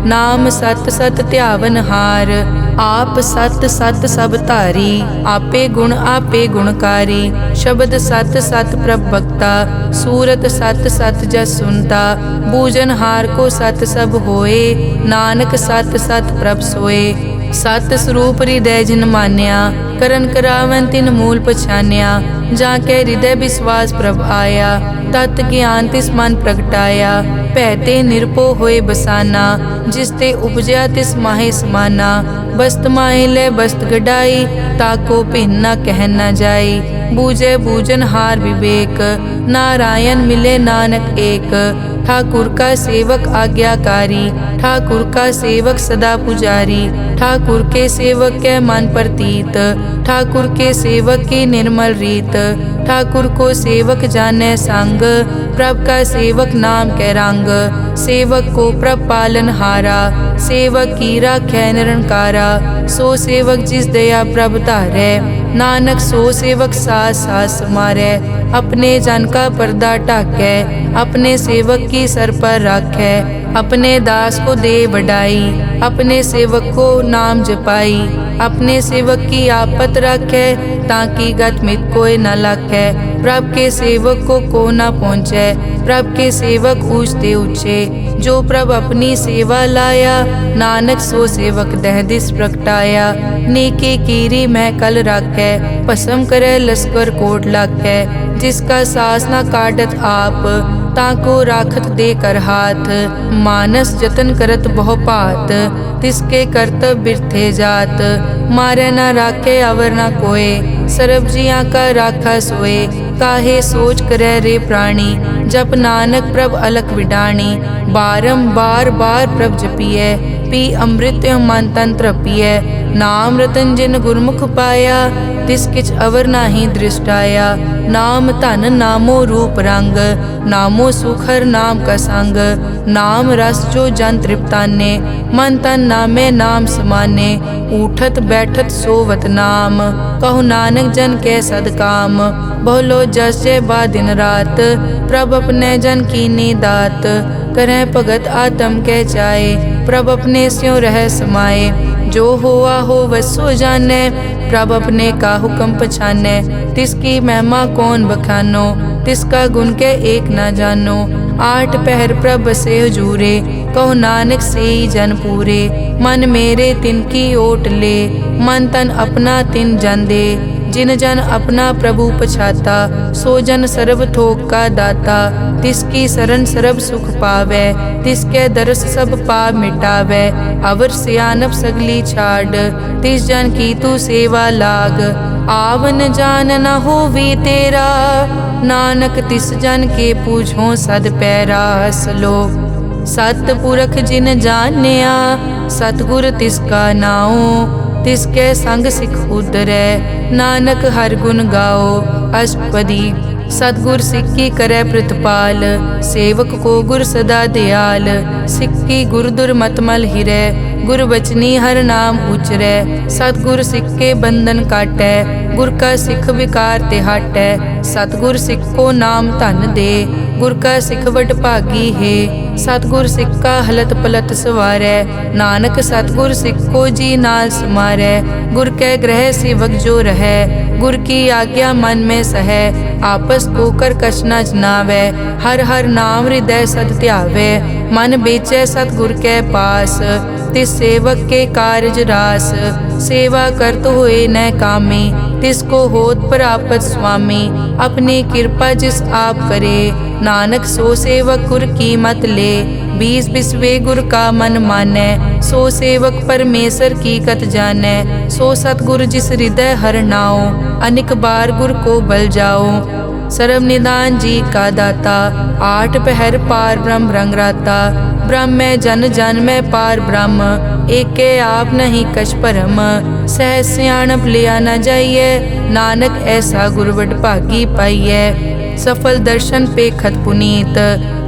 S1: नाम सत सत ध्यावनहार। आप सत सत सब धारी, आपे आपे गुणकारी। शब्द सत सत प्रभ भक्ता, सूरत सत सत जस सुनता। बूझनहार को सत सब होए, नानक सत सत प्रभ सोए। सत स्वरूप हृदय जिन मान्या, करन करावन तिन मूल पछान्या। जाके हृदय विश्वास प्रभ आया, तत् ज्ञान तिस मन प्रगटाया। पैते निरपो होए बसाना, जिस ते उपजया तिस माहे समाना। बस्त माहे ले बस्त गडाई, ताको भिन्न न कह न जाई। बूझे बूझन हार विवेक, नारायण मिले नानक एक। ठाकुर का सेवक आज्ञाकारी, ठाकुर का सेवक सदा पुजारी। ठाकुर के सेवक के मन प्रतीत, ठाकुर के सेवक की निर्मल रीत। ठाकुर को सेवक जाने संग, प्रभ का सेवक नाम के रंग। सेवक को प्रभ पालन हारा, सेवक की राखै निरंकारा। सो सेवक जिस दया प्रभ धारै, नानक सो सेवक सास सास समारै। अपने जन का पर्दा ढाकै, अपने सेवक की सर पर राखै। अपने दास को दे बढ़ाई, अपने सेवक को नाम जपाई। अपने सेवक की आपत राखै, ताकि गत मित कोई न लाखै। प्रभ के सेवक को न पहुँचै, प्रभ के सेवक ऊंचते ऊंचे। जो प्रभ अपनी सेवा लाया, नानक सो सेवक दह दिस प्रगटाया। नेके कीरी मैं कल राखै, भस्म करे लश्कर कोट लाखै। जिसका सास न काटत आप, ताको राखत दे कर हाथ। मानस जतन करत बहु भात, तिसके करतब बिरथे जात। मारे न राखे अवर न कोय, सर्ब जियां का राखा सोए। काहे सोच करे रे प्राणी, जप नानक प्रभ अलख विडाणी। बारंबार बार प्रभ जपिए, पी अमृत मन तन तृपिए। नाम रतन जिन गुरमुख पाया, तिस किछ अवर नाही दृष्टाया। नाम धन नामो रूप रंग, नामो सुखर नाम का संग। नाम रस जो जन तृप्ताने, मन तन नामे नाम समाने। उठत बैठत सोवत नाम, कहु नानक जन के सदकाम। बहुलो जस जय बा दिन रात, प्रभ अपने जन की दात। करें भगत आत्म के चाए, प्रभ अपने स्यों रह समाए। जो होआ हो वसो जाने, प्रभ अपने का हुक्म पछाने। तिसकी महिमा कौन बखानो, तिसका गुण के एक न जानो। आठ पहर प्रभ बसे हजूरे, कहो नानक से ही जन पूरे। मन मेरे तिनकी ओट ले, मन तन अपना तिन जन दे। जिन जन अपना प्रभु पछाता, सो जन सर्व थोक का दाता। तिसकी शरण सर्व सुख पावे, तिसके दरस सब पाप मिटावे। अवर सियानप सगली छाड़, तिस जन की तू सेवा लाग। आवन जान न होवी तेरा, नानक तिस जन के पूछो सद पैरा। सलोक सतपुरख जिन जानिया, सतगुर तिसका नाओ। तिसके संग सिख उतरै, नानक हर गुण गाओ। अष्टपदी सतगुर सिक्की करे प्रतिपाल, सेवक को गुर सदा दयाल। सिक्की गुर दुर्मतमल हिरै, गुर बचनी हर नाम उचरै। सतगुर सिख के बंधन काटै, गुर का सिख विकार ते हटै। सतगुर सिख को नाम धन दे, गुर का सिख वड भागी है। सतगुर सिख का हलत पलत सवारै, नानक सतगुर सिख को जी नाल समारै। गुर के ग्रह सेवक जो रहै, गुर की आज्ञा मन में सहै। आपस को कर कछ न जनावै, हर हर नाम हृदय सद ध्यावै। मन बेचै सतगुर के पास, तिस सेवक के कारज रास। सेवा करत होए न कामी, तिसको होत प्रापत स्वामी। अपनी कृपा जिस आप करे, नानक सो सेवक गुर की मत ले। बीस बिसवे गुर का मन मानै, सो सेवक परमेश्वर की कत जानै। सो सतगुर जिस हृदय हर नाओ, अनिक बार गुर को बल जाओ। सर्व निदान जी का दाता, आठ पहर पार ब्रह्म रंग राता। ब्रह्म में जन जन में पार ब्रह्म, एके आप नहीं कछ परम। सह सियाणप लिया न जाइए, नानक ऐसा गुरवड भागी पाइए। सफल दर्शन पेखत पुनीत,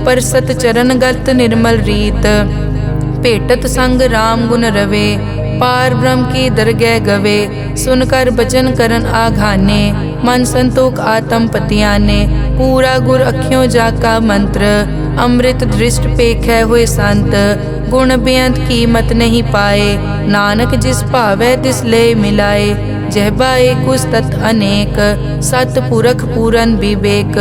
S1: परसत चरण गत निर्मल रीत। भेटत संग राम गुण रवे, पार ब्रह्म की दरगह गवे। सुनकर बचन करन आघाने, मन संतोख आत्म पतियाने। पूरा गुर अखियों जाका मंत्र, अमृत दृष्ट पेखै हुए संत। गुण बेअंत कीमत नहीं पाए, नानक जिस भावै तिस ले मिलाए। जहबा एकुस तत् अनेक, सत पुरख पूरन विवेक।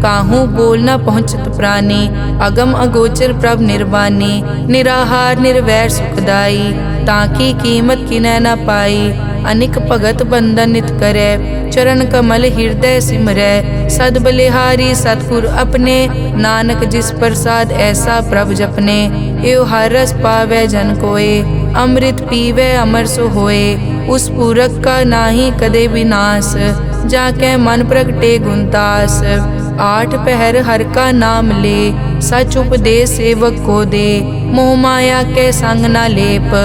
S1: काहू बोल न पहुँचत प्राणी, अगम अगोचर प्रभ निर्वाणी। निराहार निर्वैर सुखदाई, ताकी कीमत किनै न पाई। अनिक भगत बंदन नित करै, चरण कमल हृदय सिमरै। सद बलिहारी सतगुर अपने, नानक जिस प्रसाद ऐसा प्रभ जपने। एव हर रस पावै जन कोय, अमृत पीवै अमर सो होए। उस पूरक का नाहि कदे विनाश, जाकै मन प्रगटे गुणतास। आठ पहर हर का नाम ले, सच उपदेश सेवक को दे। मोह माया के संग न लेप,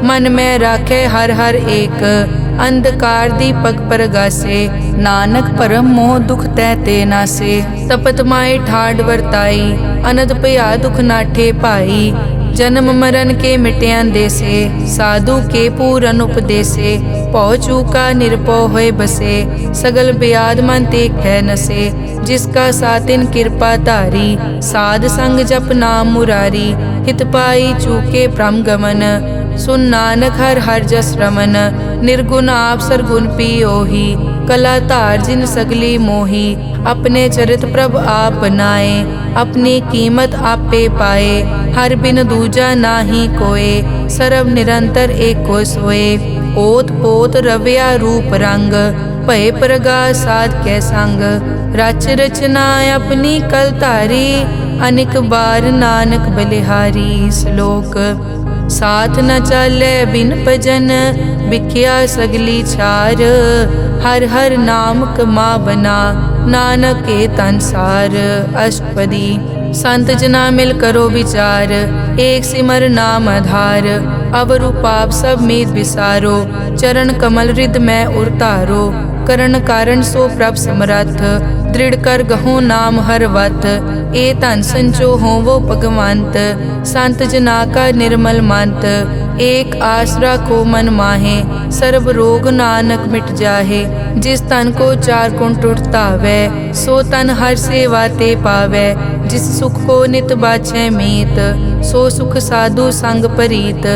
S1: मन में राखे हर हर एक। अंधकार दीपक परगासे, नानक परम मोह दुख तै ते नासे। तपत माए ठाड वर्ताई, अनद भया दुख नाठे पाई। जन्म मरण के मिट्यां देसे, साधु के पूरन उपदेसे। पौ चूका निरपौ होए बसे, सगल ब्याद मन ते कै नसे। जिसका सातिन कृपा धारी, साध संग जप नाम मुरारी। हित पाई चूके भ्रम गमन, सुन नानक हर हर जस रमन। निर्गुण आप सरगुण पियोही, कला धार जिन सगली मोही। अपने चरित प्रभ आप बनाए, अपनी कीमत आपे पाए। हर बिन दूजा नाहि कोय, सर्व निरंतर एको सोए। ओत पोत रव्या रूप रंग, भय प्रगास साध कै संग। रच रचना अपनी कल धारी, अनिक बार नानक बलिहारी। श्लोक साथ न चाले बिन भजन, बिख्या सगली छार। हर हर नाम कमावना, नानक के तनसार। अष्टपदी संत जना मिल करो विचार, एक सिमर नाम आधार। अवरु पाप सब मीत विसारो, चरण कमल हृद में उरतारो। करण कारण सो प्रभ समरथ, दृढ़ कर गहो नाम हर वत। ए धन संचो हो वो भगवंत, संत जना का निर्मल मंत। एक आसरा को मन माहे, सर्व रोग नानक मिट जाहे। जिस तन को चार गुण टुटतावै, सो तन हर सेवा ते पावै। जिस सुख को नित बाछै मीत, सो सुख साधु संग परीत।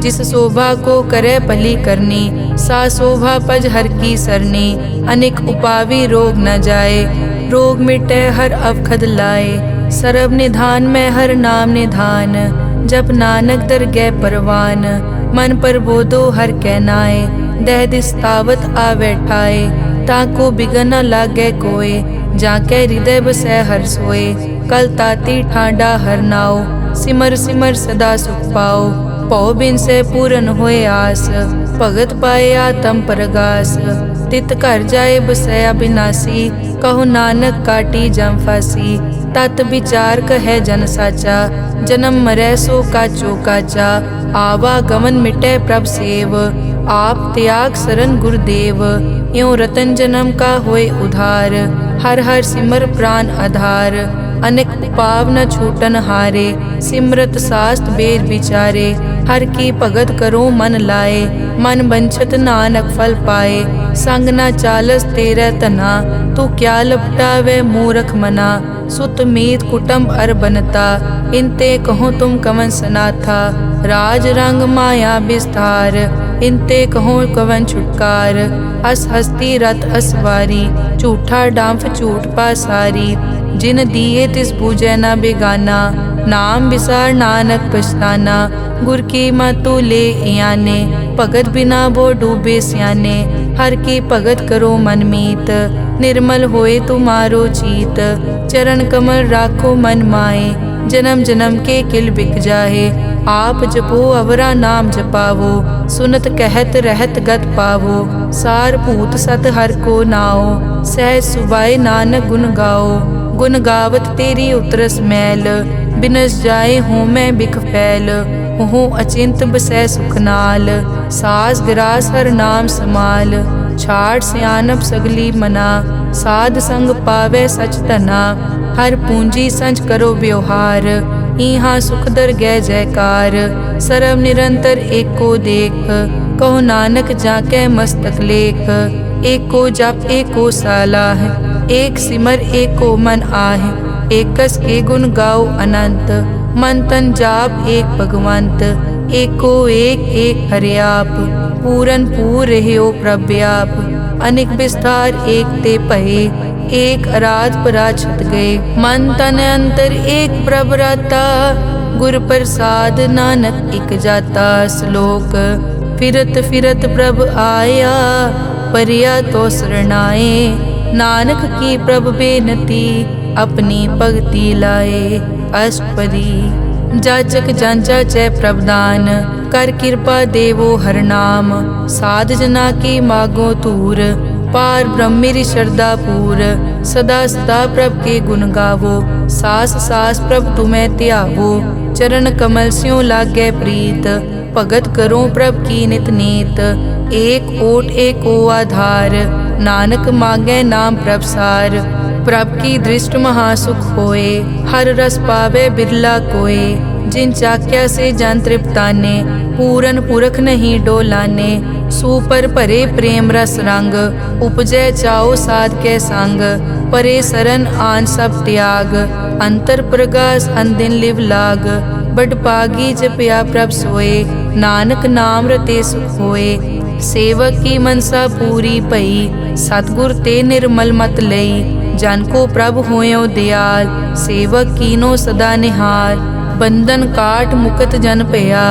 S1: जिस शोभा को करे भली करनी, सा शोभा पज हर की सरनी। अनेक उपावी रोग न जाए, रोग मिटे हर अवखद लाए। सर्व निधान में हर नाम निधान, जप नानक दरगह परवान। मन पर बोधो हर कै नाए, दह दिस्तावत आवे ठाए। ताको बिगन न लागे कोय, जाके हृदय बसै हर सोए। कल ताती ठाडा हर नाओ, सिमर सिमर सदा सुख पाओ। पौ बिन से पूरन होए आस, भगत पाए आत्म परगास। तित घर जाए बसै अविनाशी, कहो नानक काटी जम फासी। तत विचार कहे जन साचा, जन्म मरै सो काचो काचा। आवागमन मिटै प्रभ सेव, आप त्याग शरण गुरुदेव। यों रतन जन्म का होए उधार, हर हर सिमर प्राण आधार। अनेक पाव न छूटन हारे, सिमरत शास्त्र वेद विचारे। हर की भगत करो मन लाए, मन बंछत नानक फल पाए। संग न चालस तेरे तना, तू क्या लपटावे मूरख मना। सुत मीत कुटुंब अर बनता, इनते कहो तुम कवन सनाथा। राज रंग माया विस्तार, इनते कहो कवन छुटकार। अस हस्ती रथ असवारी, झूठा डांफ झूठ पासारी। जिन दिए तिस बूझे न बेगाना, नाम विसार नानक पछताना। गुर की मतु ले याने, भगत बिना वो डूबे स्याने। हर की भगत करो मन मीत, निर्मल होए तुम्हारो चीत। चरण कमल राखो मन माए, जन्म जन्म के किल बिक जाहे। आप जपो अवरा नाम जपावो, सुनत कहत रहत गत पावो। सार भूत सत हर को नाओ, सहज सुबाए नानक गुण गाओ। गुण गावत तेरी उतरस मैल, बिनस जाए हूँ मैं बिख फैल। हूँ अचिंत बसै सुख नाल, सास ग्रास हर नाम समाल। छाड़ सियानप सगली मना, साध संग पावे सच तना। हर पूंजी संच करो व्यवहार, इहाँ सुख दर गै जयकार। सर्व निरंतर एको देख, कहो नानक जाके मस्तक लेख। एको जप एको सालाह, एक सिमर एको मन आह। एकस के गुण गाओ अनंत, मन तन जाप एक भगवंत। एको एक एक हरे आप, पूरन पूर रहियो प्रभ व्याप। अनेक विस्तार एक ते भये, एक अराध पराछत गए। मन तन अंतर एक प्रभ राता, गुर प्रसाद नानक इक जाता। श्लोक फिरत फिरत प्रभ आया, परिया तो शरणाए। नानक की प्रभ बेनती, अपनी भगति लाए। अष्टपदी जाचक जांचा चै प्रभदान, कर कृपा देवो हर नाम। साध जना की मागो तूर, पार ब्रह्म मेरी श्रद्धा पूर। सदा सदा प्रभ के गुण गावो, सास सास प्रभ तुम्हें त्यावो। चरण कमल स्यों लागे प्रीत, भगत करो प्रभ की नित नीत। एक ओट एको आधार, नानक मांगे नाम प्रभ सार। प्रभ की दृष्ट महासुख होए, हर रस पावे बिरला कोय। जिन चाक्या से जन तृप्ताने, पूरन पुरख नहीं डोलाने। सुपर भरे प्रेम रस रंग, उपजै चाओ साध के संग। परे सरन आन सब त्याग, अंतर प्रगास अनदिन लिव लाग। बड़ पागी जपया प्रभ सोए, नानक नाम रते सुख होए। सेवक की मनसा पूरी भई, सतगुर ते निर्मल मत लई। जन को प्रभ होयो दयाल, सेवक कीनो सदा निहार। बंधन काट मुकत जन भया,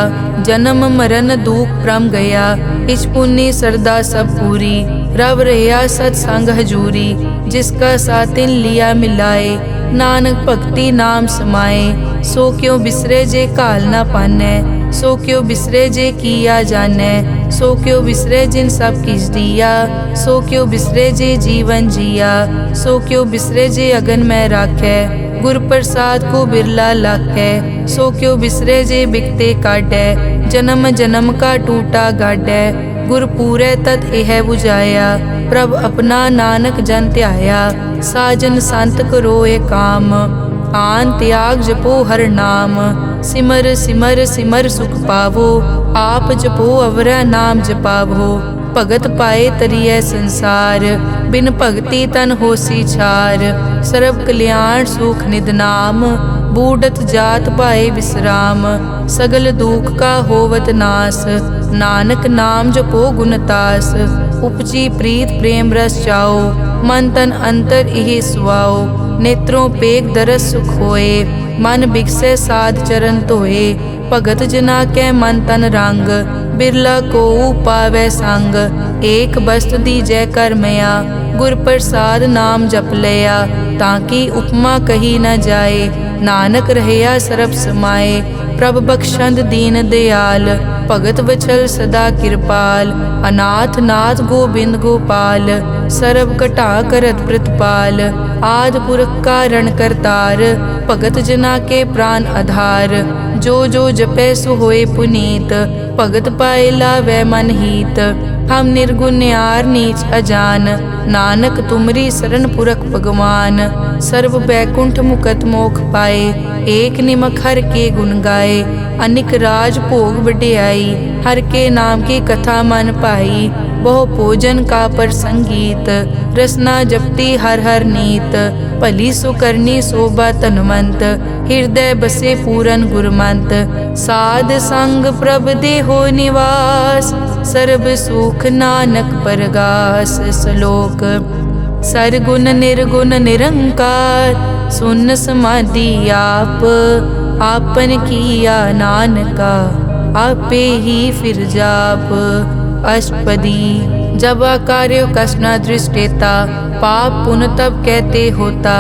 S1: जन्म मरण दुख प्रम गया। इस पुण्य सरदा सब पूरी, रव रहिया सत्संग हजूरी। जिसका सातिन लिया मिलाए, नानक भक्ति नाम समाए। सो क्यों बिसरे जे काल ना पानै, सो क्यों बिसरे जे किया जानै। सो क्यों बिसरे जिन सब किस दिया, सो क्यों बिसरे जे जीवन जिया। सो क्यों बिसरे जे अगन में राखै, गुर प्रसाद को बिरला लाखै। सो क्यों बिसरे जे बिकते काटै, जन्म जन्म का टूटा गाडै। गुर पूरे तत एह बुझाया, प्रभ अपना नानक जन ध्याया। साजन संत करो ए काम, आन त्याग जपो हर नाम। सिमर सिमर सिमर सुख पावो, आप जपो अवरा नाम जपावो। भगत पाए तरिए संसार, बिन भगति तन होसी छार। सर्व कल्याण सुख निद नाम, बूढ़त जात पाए विश्राम। सगल दुख का होवत नास, नानक नाम जपो गुणतास। उपजी प्रीत प्रेम रस चाओ, मन तन अंतर इहि सुआओ। नेत्रों पेग दरस सुख होए, मन बिकसे साध चरण धोए। भगत जना कै मन तन रंग, बिरला को पावै संग। एक बस्त दीजै कर मया, गुर प्रसाद नाम जप लया। ताकि उपमा कही न जाए, नानक रहया सरब समाए। प्रभ बख्शंद दीन दयाल, भगत वचल सदा कृपाल। अनाथ नाथ गोबिंद गोपाल, सरब कटा करत प्रतिपाल। आद पुरख कारण करतार, भगत जना के प्राण आधार। जो जो जपै सो होए पुनीत, भगत पाए लावै मन हीत। हम निर्गुण न्यार नीच अजान, नानक तुमरी शरण पुरख भगवान। सर्व बैकुंठ मुकत मोख पाए, एक निमक हर के गुण गाए। अनिक राज भोग वड्याई, हर के नाम की कथा मन पाई। बहु भोजन का पर संगीत, रसना जपती हर हर नीत। भली सो करनी शोभा तनवंत, हृदय बसे पूरन गुरमंत। साध संग प्रभ देहो निवास, सर्ब सुख नानक परगास। श्लोक सरगुण निर्गुण निरंकार, सुन समाधि आप। आपन किया नानका, आपे ही फिर जाप। अष्टपदी जब आकार्य कष्ट न दृष्टेता, पाप पुण्य तब कहते होता।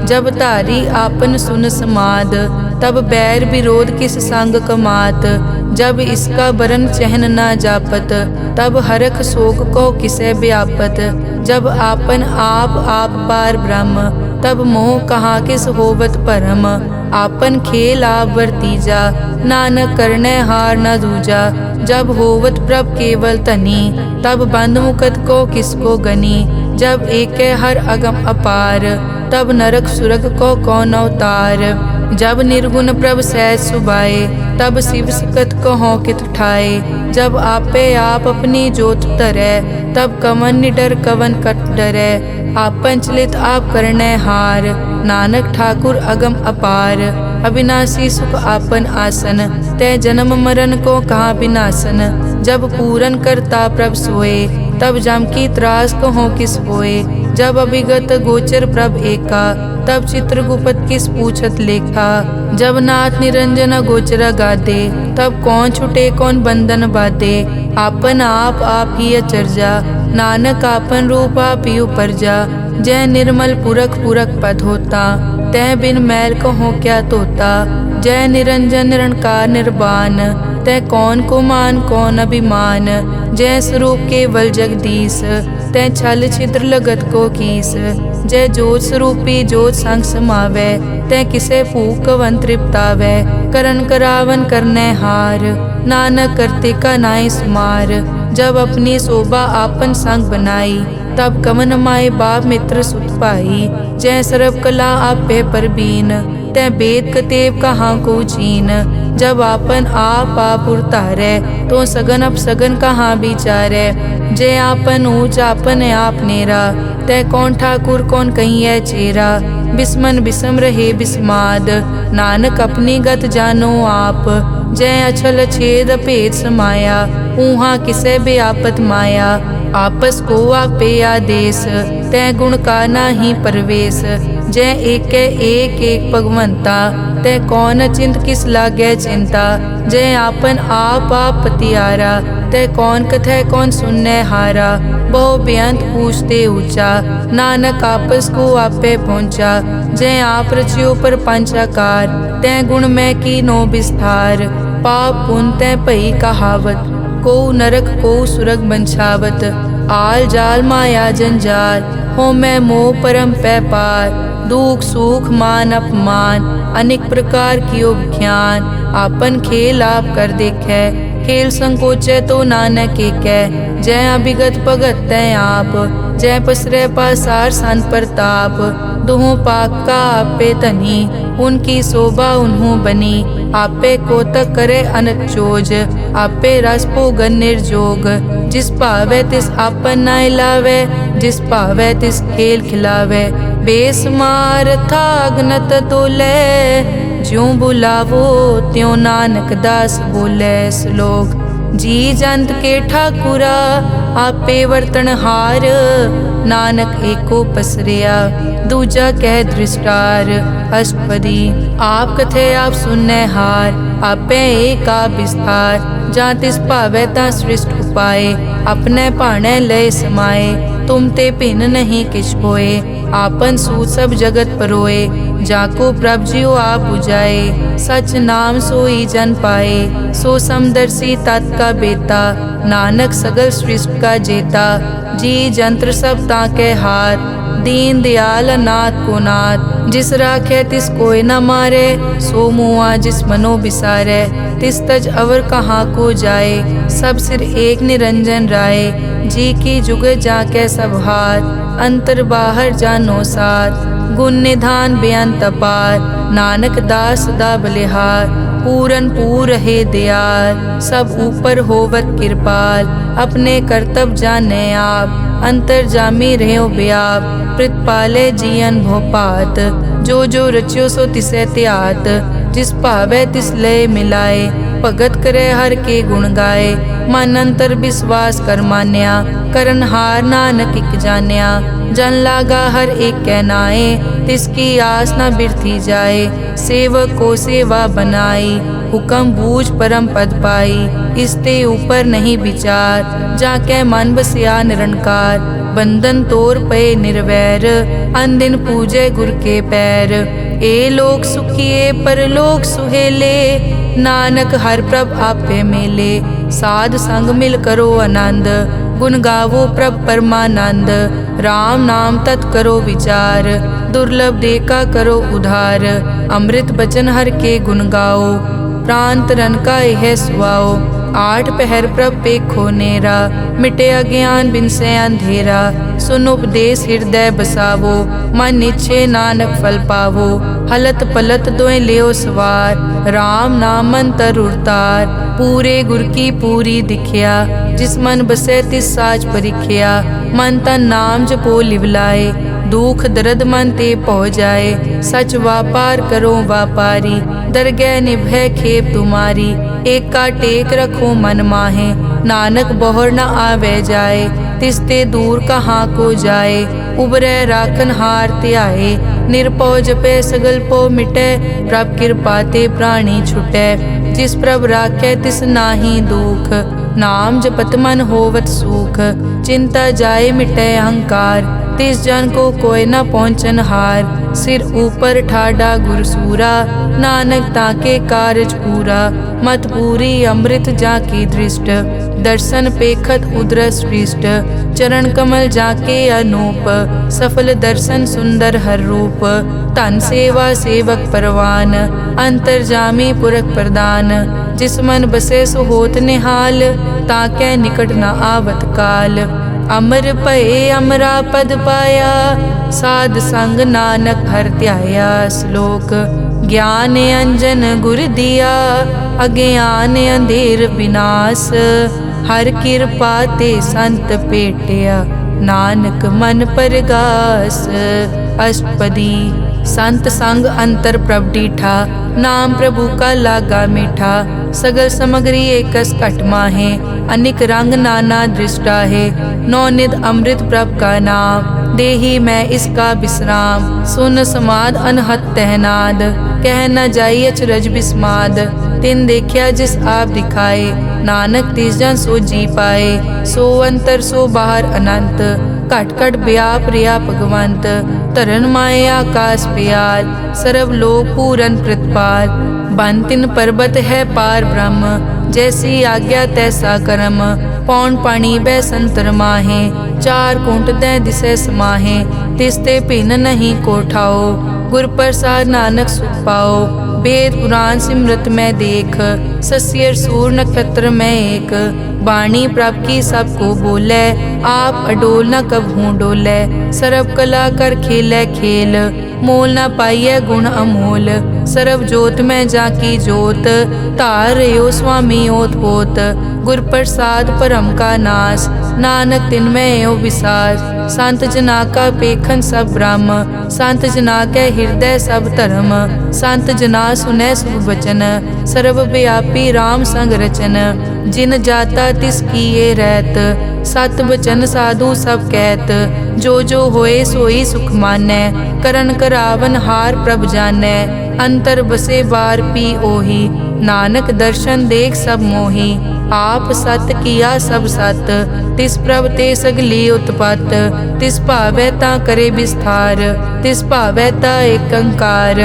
S1: जब तारी आपन सुन समाद, तब बैर विरोध किस संग कमात। जब इसका बरन चहन न जापत, तब हरख शोक को किसे व्यापत। जब आपन आप पार ब्रह्म, तब मोह कहाँ किस होवत परम। आपन खेल आप वर्तीजा, नानक करने हार न दूजा। जब होवत प्रभ केवल तनी, तब बंद मुकत को किसको गनी। जब एक हर अगम अपार, तब नरक सुरग को कौन अवतार। जब निर्गुण प्रभ सहज सुभाए, तब शिव सिकत कहो कित ठाए। जब आपे आप अपनी जोत तरै, तब कवन निडर कवन कट डरै। आपन चलित आप करने हार, नानक ठाकुर अगम अपार। अविनाशी सुख आपन आसन। तै जन्म मरण को कहाँ विनाशन। जब पूरन करता प्रभ सोए, तब जम की त्रास कहो किस होए। जब अभिगत गोचर प्रभ एका, तब चित्रगुप्त किस पूछत लेखा। जब नाथ निरंजन गोचर गादे, तब कौन छुटे कौन बंधन बाधे। आपन आप ही अचरजा, नानक आपन रूप आप ही उपरजा। जय निर्मल पुरख पुरख पद होता, तै बिन मैल कहो क्या तोता। जय निरंजन निरंकार निर्वाण, तै कौन को मान कौन अभिमान। जय स्वरूप केवल जगदीश, तै छल छिद्र लगत को कीस। जय जोत स्वरूपी जोत संग समावै, तै किसे भूख कवन तृप्तावै। करन करावन करने हार, नानक करते का नाई सुमार। जब अपनी शोभा आपन संग बनाई, तब कवन माए बाप मित्र सुत पाई। जय सर्व कला आपे परबीन, तै वेद कतेब कहाँ को चीन। जब आपन आप उतारे, तो सगन अपसगन कहाँ विचारे। जय आपन ऊंच आपन आप नेरा, तै कौन ठाकुर कौन कहिए चेरा। बिस्मन बिसम रहे बिस्माद, नानक अपनी गत जानो आप। जय अछल छेद भेद समाया, ऊहा किसे बेआपत माया। आपस को आपे आदेश, तै गुण का नाही परवेश। जय एक भगवंता, तै कौन चिंत किस लागे चिंता। जय आपन आप पतियारा, तै कौन कथै कौन सुनने हारा। बहु बेअंत पूछते ऊंचा, नानक आपस को आपे पहुँचा। जय आप रचियो पर पंचाकार, तै गुण में की नो विस्तार। पाप पुण्य तै भई कहावत, को नरक को सुरग बंछावत। आल जाल माया जंजाल, हो मैं मोह परम पै पार। दुख सुख मान अपमान, अनेक प्रकार कियो ज्ञान। आपन खेल आप कर देखे, खेल संकोचे तो नानक एकै। जय अभिगत भगत तै आप, जय पसरै पासार सन प्रताप। दुहों पाक का आपे धनी, उनकी शोभा उन्हों बनी। आपे कोतक करे अनत चोज, आपे रस भोगन निर्जोग। जिस भावे तिस आपन नाय लावे, जिस भावे तिस खेल खिलावे। बेसमार था अगनत तोले, ज्यों बुलावो त्यों नानक दास बोले। श्लोक। जी जंत के ठाकुरा, आपे वर्तन हार। नानक एको पसरिया, दूजा कह दृष्टार। अष्टपदी। आप कथे आप सुनने हार, आपे एक आप विस्तार। जा तिस भावे ता सृष्ट उपाय, अपने भाणे लय समाए। तुम ते भिन्न नहीं किछ होए, आपन सूत सब जगत परोए। जाको प्रभ जियो आप बुझाए, सच नाम सोई जन पाए। सो समदर्शी तत् का बेता, नानक सगल सृष्टि का जेता। जी जंत्र सब ताके हाथ, दीन दयाल नाथ को नाथ। जिस राखे तिस कोई न मारे, सो मुआ जिस मनो बिसारे। तिस तज अवर कहाँ को जाए, सब सिर एक निरंजन राय। जी की जुग जाके सब हाथ, अंतर बाहर जानो साथ। गुण निधान बेअंत अपार, नानक दास दा बलिहार। पूरन पूर रहे दयाल, सब ऊपर होवत कृपाल। अपने करतब जाने आप, अंतर जामी रहो व्याप। प्रतिपाले जियन भोपात, जो जो रचियो सो तिसे त्यात। जिस भावे तिस लय मिलाए, भगत करे हर के गुण गाए। मन अंतर विश्वास कर मान्या, करन हार नानक इक जान्या। जन लागा हर एक कै नाए, तिसकी आस न बिरथी जाए। सेवक को सेवा बनाई, हुक्म बूझ परम पद पाई। इसते ऊपर नहीं विचार, जाके मन बसिया निरंकार। बंधन तोर पे निर्वैर, अन दिन पूजे गुर के पैर। ए लोक सुखिए परलोक सुहेले, नानक हर प्रभ आपे मेले। साध संग मिल करो आनंद, गुण गावो प्रभ परमानंद। राम नाम तत् करो विचार, दुर्लभ देखा करो उधार। अमृत बचन हर के गुण गाओ, प्राण तरन का यह सुआओ। आठ पहर प्रभ पेखो नेरा, मिटे अज्ञान बिन से अंधेरा। सुन उपदेश हृदय बसावो, मन निश्चय नानक फल पावो। हलत पलत दोए लियो सवार, राम नाम मन तर उड़तार। पूरे गुर की पूरी दिखिया, जिस मन बसे तिस साच परिखिया। मन तन नाम जपो लिवलाए, दुख दर्द मन ते पौ जाए। सच व्यापार करो व्यापारी, दरगह निभय खेप तुम्हारी। एका टेक रखो मन माहे, नानक बहुर न आवे जाए। तिसते दूर कहाँ को जाए, उबरै राखन हार त्याए। निरपौ जपै सगल पौ मिटै, प्रभ कृपा ते प्राणी छुटै। जिस प्रभ राखै तिस नाहि दुख, नाम जपत मन होवत सुख। चिंता जाए मिटै अहंकार, तिस जन को कोई न पहुँचन हार। सिर ऊपर ठाडा गुरसूरा, नानक ताके कारज पूरा। मत पूरी अमृत जाकी दृष्ट, दर्शन पेखत उदरस पृष्ठ। चरण कमल जाके अनूप, सफल दर्शन सुंदर हर रूप। धन सेवा सेवक परवान, अंतर्जामी पुरख प्रदान। जिस मन बसे सो होत निहाल, ताकै निकट न आवत काल। अमर भये अमरा पद पाया, साध संग नानक हर ध्याया। श्लोक ज्ञान अंजन गुर दिया, अज्ञान अंधेर विनाश। हर कृपा ते संत पेटिया, नानक मन परगास। अष्टपदी संत संग अंतर प्रभ डीठा, नाम प्रभु का लागा मीठा। सगल समग्री एकस घट माहे, अनिक रंग नाना दृष्टा है। नौनिध अमृत प्रभ का नाम, देही मैं इसका विश्राम। सुन समाद अनहत तहनाद, कह न जाई अचरज बिस्माद। तिन देखिया जिस आप दिखाए, नानक तिस जन सो जी पाए। सो अंतर सो बाहर अनंत, घट घट व्याप रिया भगवंत। धरन माए आकाश प्याल, सर्व लोक पूरन प्रतिपाल। बन तिन पर्वत है पार ब्रह्म, जैसी आज्ञा तैसा कर्म। पौन पानी बै संतर माहे, चार कुंट दै दिसै समाहे। तिसते भिन्न नहीं कोठाओ, गुर प्रसाद नानक सुख पाओ। वेद पुराण सिमरत में देख, सस्यर सूर नक्षत्र में एक। वाणी प्रभ की सबको बोले, आप अडोल न कबहूँ डोले। सर्व कला कर खेलै खेल, मोल न पाइयै गुण अमोल। सर्व जोत में जाकी जोत, धार रहो स्वामी ओत पोत। गुर प्रसाद परम का नाश, नानक तिन में यो विसास। संत जना का पेखन सब ब्रह्म, संत जना के हृदय सब धर्म। संत जना सुनै शुभ वचन, सर्वव्यापी राम संग रचन। जिन जाता तिस किए रहत, सत वचन साधु सब कहत। जो जो होए सोई सुख मानै, करन करावन हार प्रभ जानै। अंतर बसे बार पी ओही, नानक दर्शन देख सब मोही। आप सत किया सब सत, तिस प्रभ ते सगली उत्पत। तिस भावै ता करे विस्तार, तिस भावै ता एकंकार।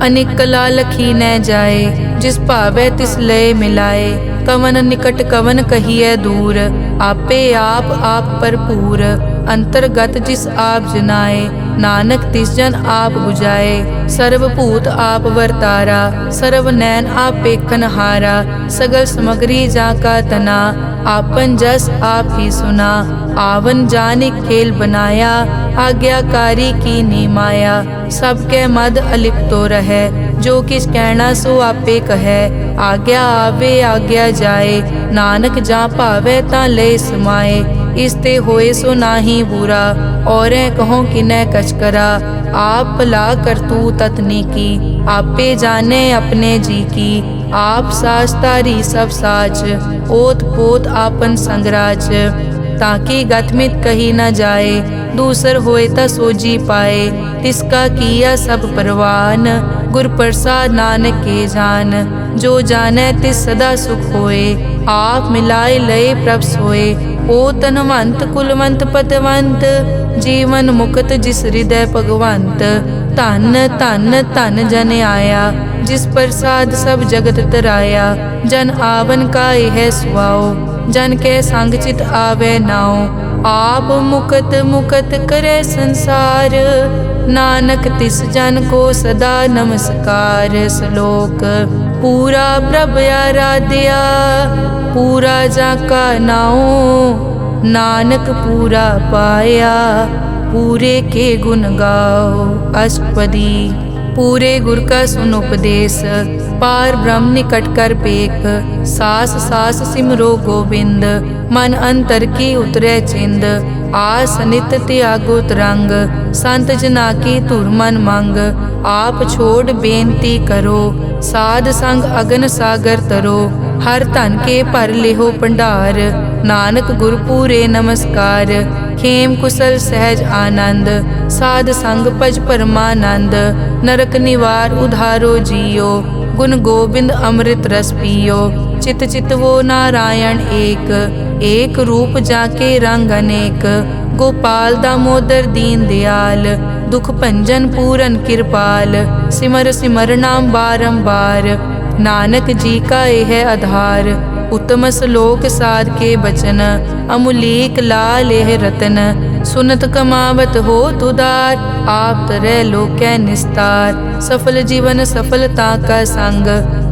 S1: अनेक कला लखी न जाए, जिस भावै तिस लय मिलाए। कवन निकट कवन कहिए दूर, आपे आप भरपूर। अंतर्गत जिस आप जनाए, नानक तिस जन आप बुझाए। सर्वभूत आप वर्तारा, सर्व नैन आप पेखन हारा। सगल समग्री जाका तना, आपन जस आप ही सुना। आवन जाने खेल बनाया, आज्ञाकारी की नी माया। सबके मद अलिप्तो रहे, जो किस कहना सो आपे कहे। आज्ञा आवे आज्ञा जाए, नानक जा भावे ता ले समाए। इसते होए सो नाही बुरा, औरें कहो किनै कछ करा। आप भला करतू ततनी की, आपे जाने अपने जी की। आप साच तारी सब साच, ओत पोत आपन संगराज। ताकि गतमित कही न जाए, दूसर होए ता सोजी पाए। तिसका किया सब परवान, गुर प्रसाद नानक के जान। जो जाने तिस सदा सुख होए, आप मिलाए लय प्रभ सोए। ओ तनवंत कुलवंत पतवंत, जीवन मुक्त जिस हृदय भगवंत। धन धन धन जन आया, जिस प्रसाद सब जगत तराया। जन आवन का यह सुआओ, जन के संग चित आवे नाओ। आप मुकत मुकत करे संसार, नानक तिस जन को सदा नमस्कार। श्लोक पूरा प्रभ आराध्या, पूरा जाका नाओ। नानक पूरा पाया, पूरे के गुण गाओ। अष्टपदी पूरे गुर का सुन उपदेश, पार ब्रह्म निकट कर पेख। सास सास सिमरो गोबिंद, मन अंतर की उतरे चिंद। आस नित त्यागो तरंग, संत जना की धुर मन मंग। आप छोड़ बेनती करो, साध संग अगन सागर तरो। हर धन के भर लेहो भंडार, नानक गुर पूरे नमस्कार। खेम कुशल सहज आनंद, साध संग भज परमानंद। नरक निवार उधारो जियो, गुण गोबिंद अमृत रस पियो। चित चित वो नारायण एक, एक रूप जाके रंग अनेक। गोपाल दामोदर दीन दयाल, दुख भंजन पूरन कृपाल। सिमर सिमर नाम बारंबार, नानक जी का यह आधार। उत्तम श्लोक साध के बचन, अमुलीक लाल यह रतन। सुनत कमावत हो तुदार, आप तरह लोकै निस्तार। सफल जीवन सफलता का संग,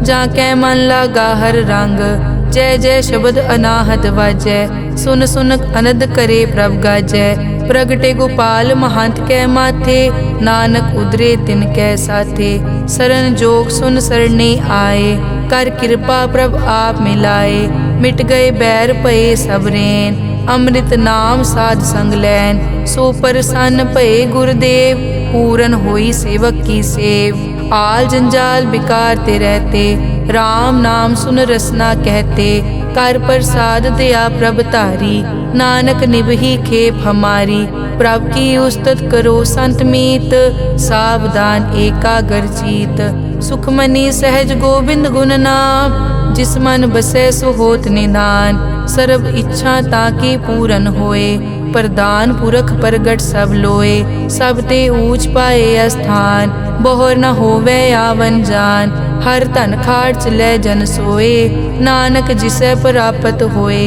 S1: जाकै मन लागा हर रंग। जय जय शब्द अनाहत वाजै, सुन सुन अनद करे प्रभ गाजै। प्रगटे गोपाल महंत कै माथे, नानक उदरे तिन कै साथे। सरन जोग सुन सरने आए, कर कृपा प्रभ आप मिलाए। मिट गए बैर भये सब रैन, अमृत नाम साध संग लैन। सो प्रसन्न भये गुरुदेव, पूरन होई सेवक की सेव। आल जंजाल बिकार ते रहते, राम नाम सुन रसना कहते। कर प्रसाद दया प्रभ तारी, नानक निभही खेप हमारी। प्रभ की उस्तत करो संत मीत, सावधान एकाग्र चीत। सुखमनी सहज गोबिंद गुण नाम, जिस मन बसै सो होत निदान। सर्ब इच्छा ताकी पूरन होए, प्रदान पुरख प्रगट सब लोए। सब ते ऊंच पाए अस्थान, बहुर न होवे आवन जान। हर धन खाट लै जन सोए, नानक जिसे प्राप्त होए।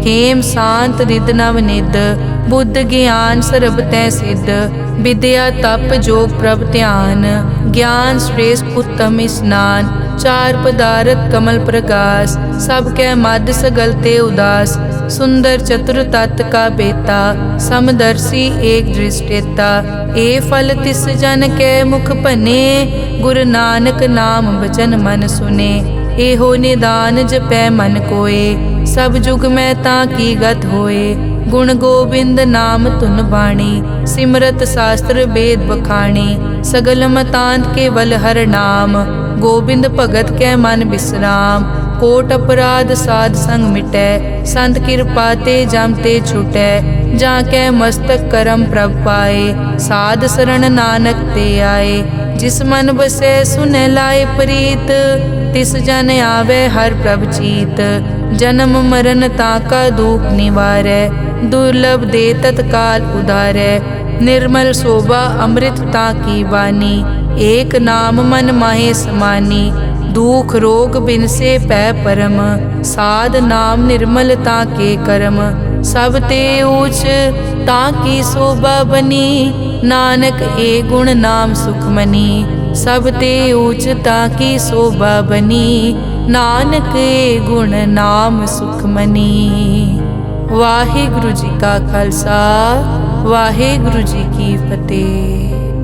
S1: हेम शांत रिद नव निद, बुद्ध ज्ञान सर्ब तै सिद्ध। विद्या तप जोग प्रभ ध्यान, ज्ञान श्रेष्ठ उत्तम स्नान। चार पदारथ कमल प्रकाश, सब कै मद सगल ते उदास। सुंदर चतुर तत् का बेता, समदर्शी एक दृष्टेता। ए फल तिस जन कै मुख बने, गुरु नानक नाम बचन मन सुने। एहो निदान जपै मन कोए, सब जुग में ताकी गत होए। गुण गोबिंद नाम धुन बाणी, सिमरत शास्त्र वेद बखाणी। सगल मतांत केवल हर नाम, गोबिंद भगत कै मन विश्राम। कोट अपराध साध संग मिटै, संत कृपा ते जम ते छुटै। जाकै मस्तक करम प्रभ पाए, साध शरण नानक ते आए। जिस मन बसै सुनै लाए प्रीत, तिस जन आवे हर प्रभ चीत। जन्म मरण ताका दुख निवारै, दुर्लभ दे तत्काल उधारै। निर्मल शोभा अमृत ताकी वाणी, एक नाम मन माहे समानी। दुख रोग बिनसे पै परम, साध नाम निर्मलता के करम। सब ते ऊच ताकी शोभा बनी, नानक ए गुण नाम सुखमनी। सब ते ऊच ताकी शोभा बनी, नानक ए गुण नाम सुखमनी। वाहिगुरु जी का खालसा, वाहिगुरु जी की फतेह।